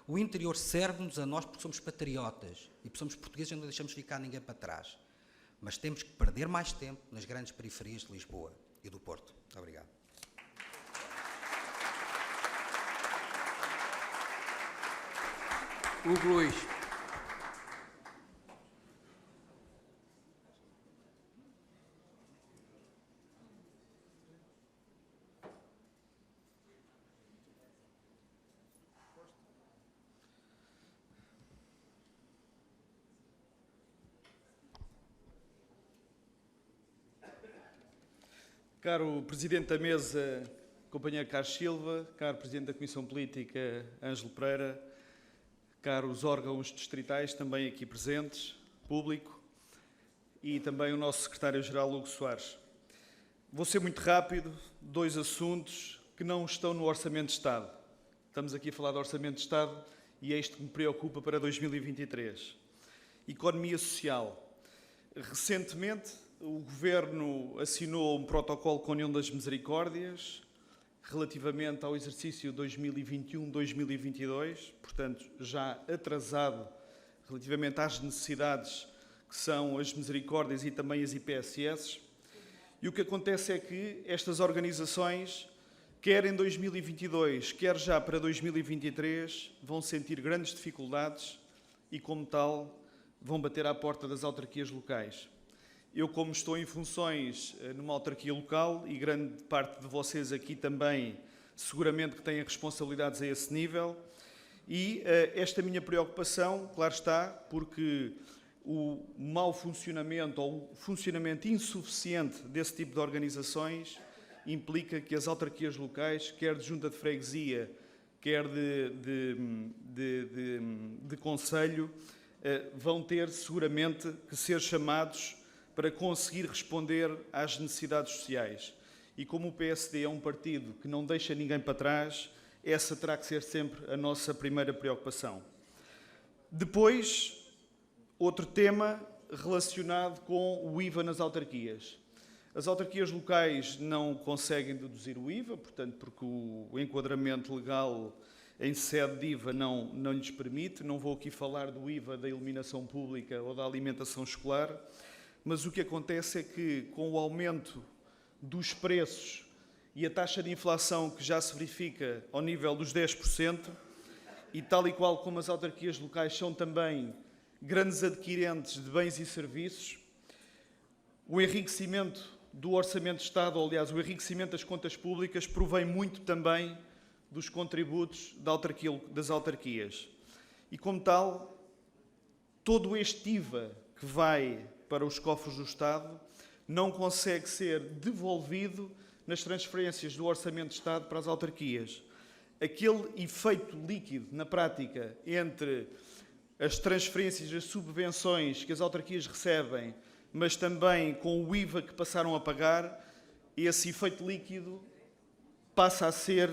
O interior serve-nos a nós porque somos patriotas e porque somos portugueses e não deixamos ficar ninguém para trás. Mas temos que perder mais tempo nas grandes periferias de Lisboa e do Porto. Muito obrigado. Hugo Luís. Caro Presidente da Mesa, companheiro Carlos Silva, caro Presidente da Comissão Política, Ângelo Pereira, caros órgãos distritais também aqui presentes, público, e também o nosso secretário-geral, Hugo Soares. Vou ser muito rápido, 2 assuntos que não estão no Orçamento de Estado. Estamos aqui a falar do Orçamento de Estado e é isto que me preocupa para 2023. Economia social. Recentemente, o Governo assinou um protocolo com a União das Misericórdias relativamente ao exercício 2021-2022, portanto, já atrasado relativamente às necessidades que são as misericórdias e também as IPSS. E o que acontece é que estas organizações, quer em 2022, quer já para 2023, vão sentir grandes dificuldades e, como tal, vão bater à porta das autarquias locais. Eu, como estou em funções numa autarquia local, e grande parte de vocês aqui também, seguramente que têm responsabilidades a esse nível, e esta minha preocupação, claro está, porque o mau funcionamento ou o funcionamento insuficiente desse tipo de organizações implica que as autarquias locais, quer de junta de freguesia, quer de conselho, vão ter seguramente que ser chamados para conseguir responder às necessidades sociais. E como o PSD é um partido que não deixa ninguém para trás, essa terá que ser sempre a nossa primeira preocupação. Depois, outro tema relacionado com o IVA nas autarquias. As autarquias locais não conseguem deduzir o IVA, portanto, porque o enquadramento legal em sede de IVA não lhes permite. Não vou aqui falar do IVA da iluminação pública ou da alimentação escolar, mas o que acontece é que, com o aumento dos preços e a taxa de inflação que já se verifica ao nível dos 10%, e tal e qual como as autarquias locais são também grandes adquirentes de bens e serviços, o enriquecimento do Orçamento de Estado, ou, aliás, o enriquecimento das contas públicas, provém muito também dos contributos das autarquias. E, como tal, todo este IVA que vai para os cofres do Estado não consegue ser devolvido nas transferências do Orçamento de Estado para as autarquias. Aquele efeito líquido, na prática, entre as transferências, as subvenções que as autarquias recebem, mas também com o IVA que passaram a pagar, esse efeito líquido passa a ser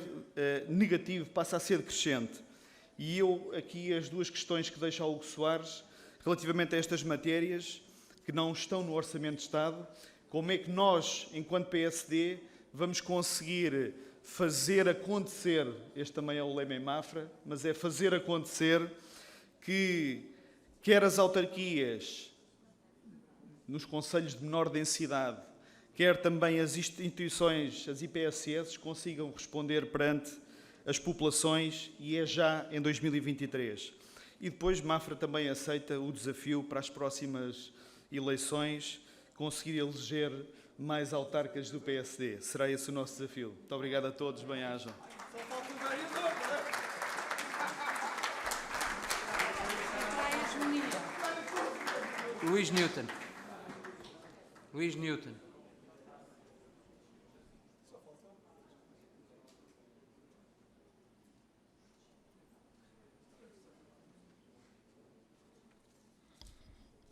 negativo, passa a ser crescente. E eu, aqui, as 2 questões que deixo ao Hugo Soares, relativamente a estas matérias, que não estão no Orçamento de Estado, como é que nós, enquanto PSD, vamos conseguir fazer acontecer, este também é o lema em Mafra, mas é fazer acontecer que quer as autarquias nos concelhos de menor densidade, quer também as instituições, as IPSS, consigam responder perante as populações, e é já em 2023. E depois Mafra também aceita o desafio para as próximas eleições, conseguir eleger mais autarcas do PSD. Será esse o nosso desafio. Muito obrigado a todos, bem-ajam. Luís Newton. Luís Newton.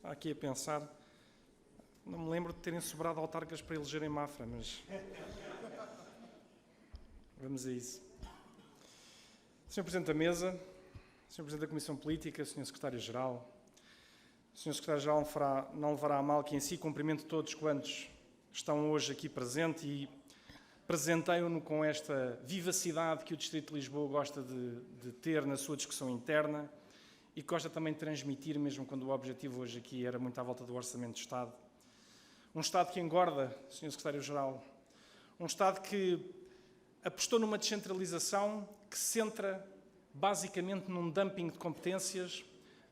Aqui a pensar, não me lembro de terem sobrado autarcas para eleger em Mafra, mas vamos a isso. Sr. Presidente da Mesa, Sr. Presidente da Comissão Política, Sr. Secretário-Geral, Sr. Secretário-Geral não levará a mal que em si cumprimento todos quantos estão hoje aqui presentes e apresentei-o com esta vivacidade que o Distrito de Lisboa gosta de ter na sua discussão interna e que gosta também de transmitir, mesmo quando o objetivo hoje aqui era muito à volta do Orçamento de Estado. Um Estado que engorda, Sr. Secretário-Geral, um Estado que apostou numa descentralização que se centra basicamente num dumping de competências,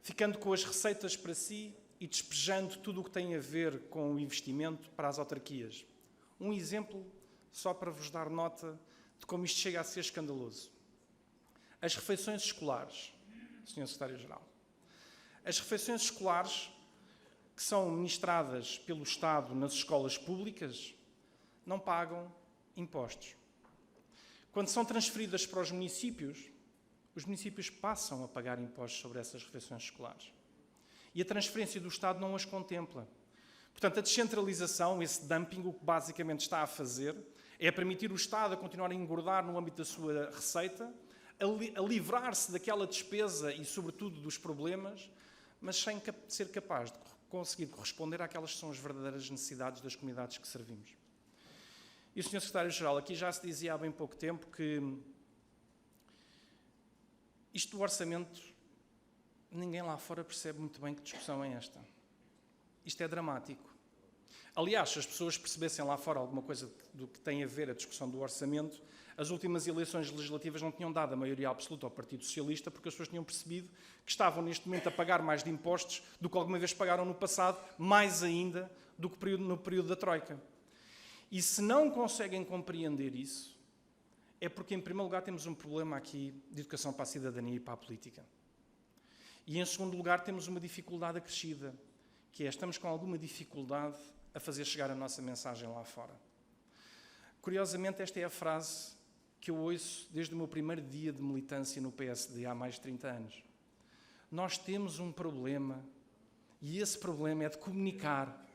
ficando com as receitas para si e despejando tudo o que tem a ver com o investimento para as autarquias. Um exemplo, só para vos dar nota de como isto chega a ser escandaloso. As refeições escolares, Sr. Secretário-Geral. As refeições escolares que são ministradas pelo Estado nas escolas públicas não pagam impostos. Quando são transferidas para os municípios passam a pagar impostos sobre essas refeições escolares. E a transferência do Estado não as contempla. Portanto, a descentralização, esse dumping, o que basicamente está a fazer é permitir o Estado a continuar a engordar no âmbito da sua receita, a livrar-se daquela despesa e, sobretudo, dos problemas, mas sem ser capaz de conseguir corresponder àquelas que são as verdadeiras necessidades das comunidades que servimos. E o Sr. Secretário-Geral, aqui já se dizia há bem pouco tempo que isto do orçamento, ninguém lá fora percebe muito bem que discussão é esta. Isto é dramático. Aliás, se as pessoas percebessem lá fora alguma coisa do que tem a ver a discussão do orçamento, as últimas eleições legislativas não tinham dado a maioria absoluta ao Partido Socialista, porque as pessoas tinham percebido que estavam neste momento a pagar mais de impostos do que alguma vez pagaram no passado, mais ainda do que no período da Troika. E se não conseguem compreender isso, é porque, em primeiro lugar, temos um problema aqui de educação para a cidadania e para a política. E, em segundo lugar, temos uma dificuldade acrescida, que é, estamos com alguma dificuldade a fazer chegar a nossa mensagem lá fora. Curiosamente, esta é a frase que eu ouço desde o meu primeiro dia de militância no PSD, há mais de 30 anos. Nós temos um problema, e esse problema é de comunicar.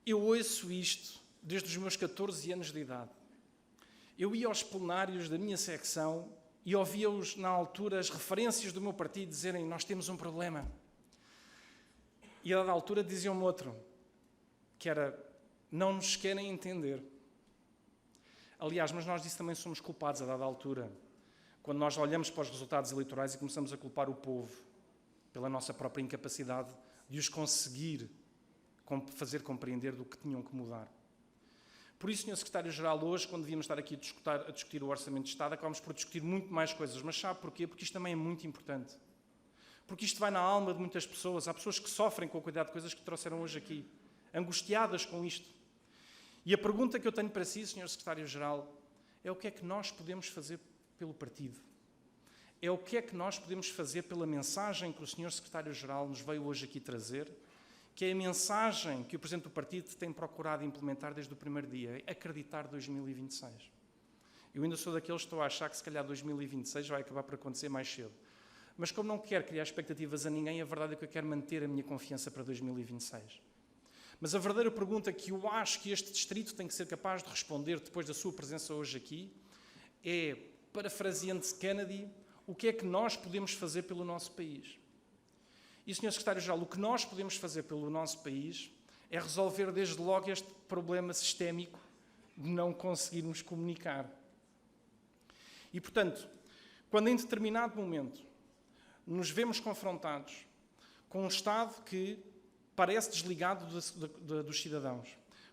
Eu ouço isto desde os meus 14 anos de idade. Eu ia aos plenários da minha secção e ouvia-os, na altura, as referências do meu partido dizerem: nós temos um problema. E a dada altura diziam-me outro, que era: não nos querem entender. Aliás, mas nós disso também somos culpados a dada altura, quando nós olhamos para os resultados eleitorais e começamos a culpar o povo pela nossa própria incapacidade de os conseguir fazer compreender do que tinham que mudar. Por isso, Sr. Secretário-Geral, hoje, quando devíamos estar aqui a discutir o Orçamento de Estado, acabamos por discutir muito mais coisas. Mas sabe porquê? Porque isto também é muito importante. Porque isto vai na alma de muitas pessoas. Há pessoas que sofrem com a quantidade de coisas que trouxeram hoje aqui, angustiadas com isto. E a pergunta que eu tenho para si, Sr. Secretário-Geral, é o que é que nós podemos fazer pelo partido? É o que é que nós podemos fazer pela mensagem que o Sr. Secretário-Geral nos veio hoje aqui trazer, que é a mensagem que o Presidente do Partido tem procurado implementar desde o primeiro dia: acreditar 2026. Eu ainda sou daqueles que estou a achar que se calhar 2026 vai acabar por acontecer mais cedo. Mas como não quero criar expectativas a ninguém, a verdade é que eu quero manter a minha confiança para 2026. Mas a verdadeira pergunta que eu acho que este distrito tem que ser capaz de responder depois da sua presença hoje aqui é, parafraseando Kennedy, o que é que nós podemos fazer pelo nosso país? E, Sr. Secretário-Geral, o que nós podemos fazer pelo nosso país é resolver desde logo este problema sistémico de não conseguirmos comunicar. E, portanto, quando em determinado momento nos vemos confrontados com um Estado que parece desligado dos cidadãos,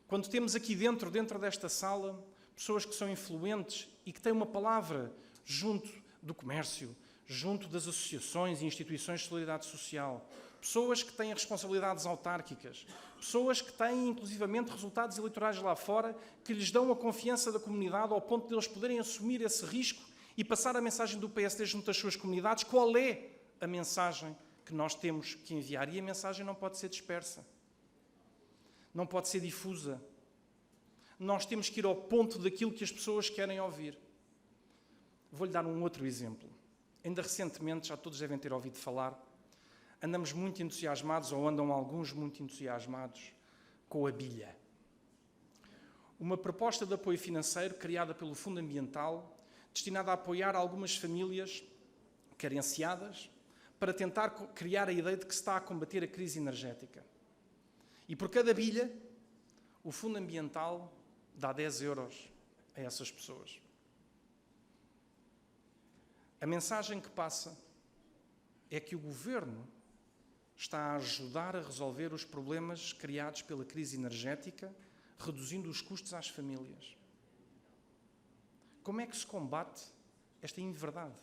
quando temos aqui dentro desta sala, pessoas que são influentes e que têm uma palavra junto do comércio, junto das associações e instituições de solidariedade social, pessoas que têm responsabilidades autárquicas, pessoas que têm, inclusivamente, resultados eleitorais lá fora, que lhes dão a confiança da comunidade ao ponto de eles poderem assumir esse risco e passar a mensagem do PSD junto às suas comunidades. Qual é a mensagem que nós temos que enviar? E a mensagem não pode ser dispersa, não pode ser difusa. Nós temos que ir ao ponto daquilo que as pessoas querem ouvir. Vou-lhe dar um outro exemplo. Ainda recentemente, já todos devem ter ouvido falar, andamos muito entusiasmados, ou andam alguns muito entusiasmados, com a bilha. Uma proposta de apoio financeiro criada pelo Fundo Ambiental, destinada a apoiar algumas famílias carenciadas, para tentar criar a ideia de que se está a combater a crise energética. E por cada bilha, o Fundo Ambiental dá 10 euros a essas pessoas. A mensagem que passa é que o Governo está a ajudar a resolver os problemas criados pela crise energética, reduzindo os custos às famílias. Como é que se combate esta inverdade?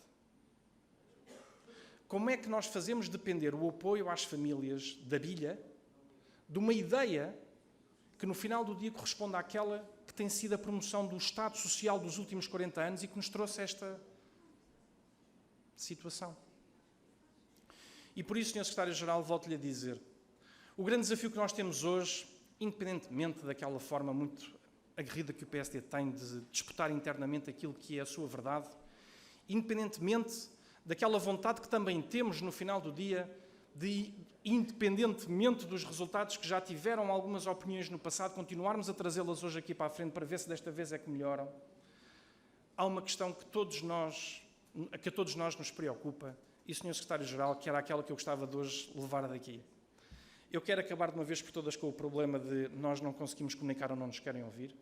Como é que nós fazemos depender o apoio às famílias da bilha de uma ideia que no final do dia corresponde àquela que tem sido a promoção do Estado Social dos últimos 40 anos e que nos trouxe esta situação? E por isso, Sr. Secretário-Geral, volto-lhe a dizer, o grande desafio que nós temos hoje, independentemente daquela forma muito aguerrida que o PSD tem de disputar internamente aquilo que é a sua verdade, independentemente daquela vontade que também temos, no final do dia, independentemente dos resultados que já tiveram algumas opiniões no passado, continuarmos a trazê-las hoje aqui para a frente para ver se desta vez é que melhoram. Há uma questão que a todos nós nos preocupa, e, Sr. Secretário-Geral, que era aquela que eu gostava de hoje levar daqui. Eu quero acabar de uma vez por todas com o problema de nós não conseguimos comunicar ou não nos querem ouvir.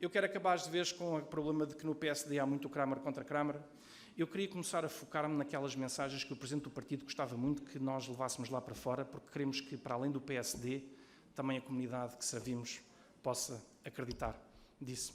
Eu quero acabar de vez com o problema de que no PSD há muito Kramer contra Kramer. Eu queria começar a focar-me naquelas mensagens que o Presidente do Partido gostava muito que nós levássemos lá para fora, porque queremos que, para além do PSD, também a comunidade que servimos possa acreditar. Disse: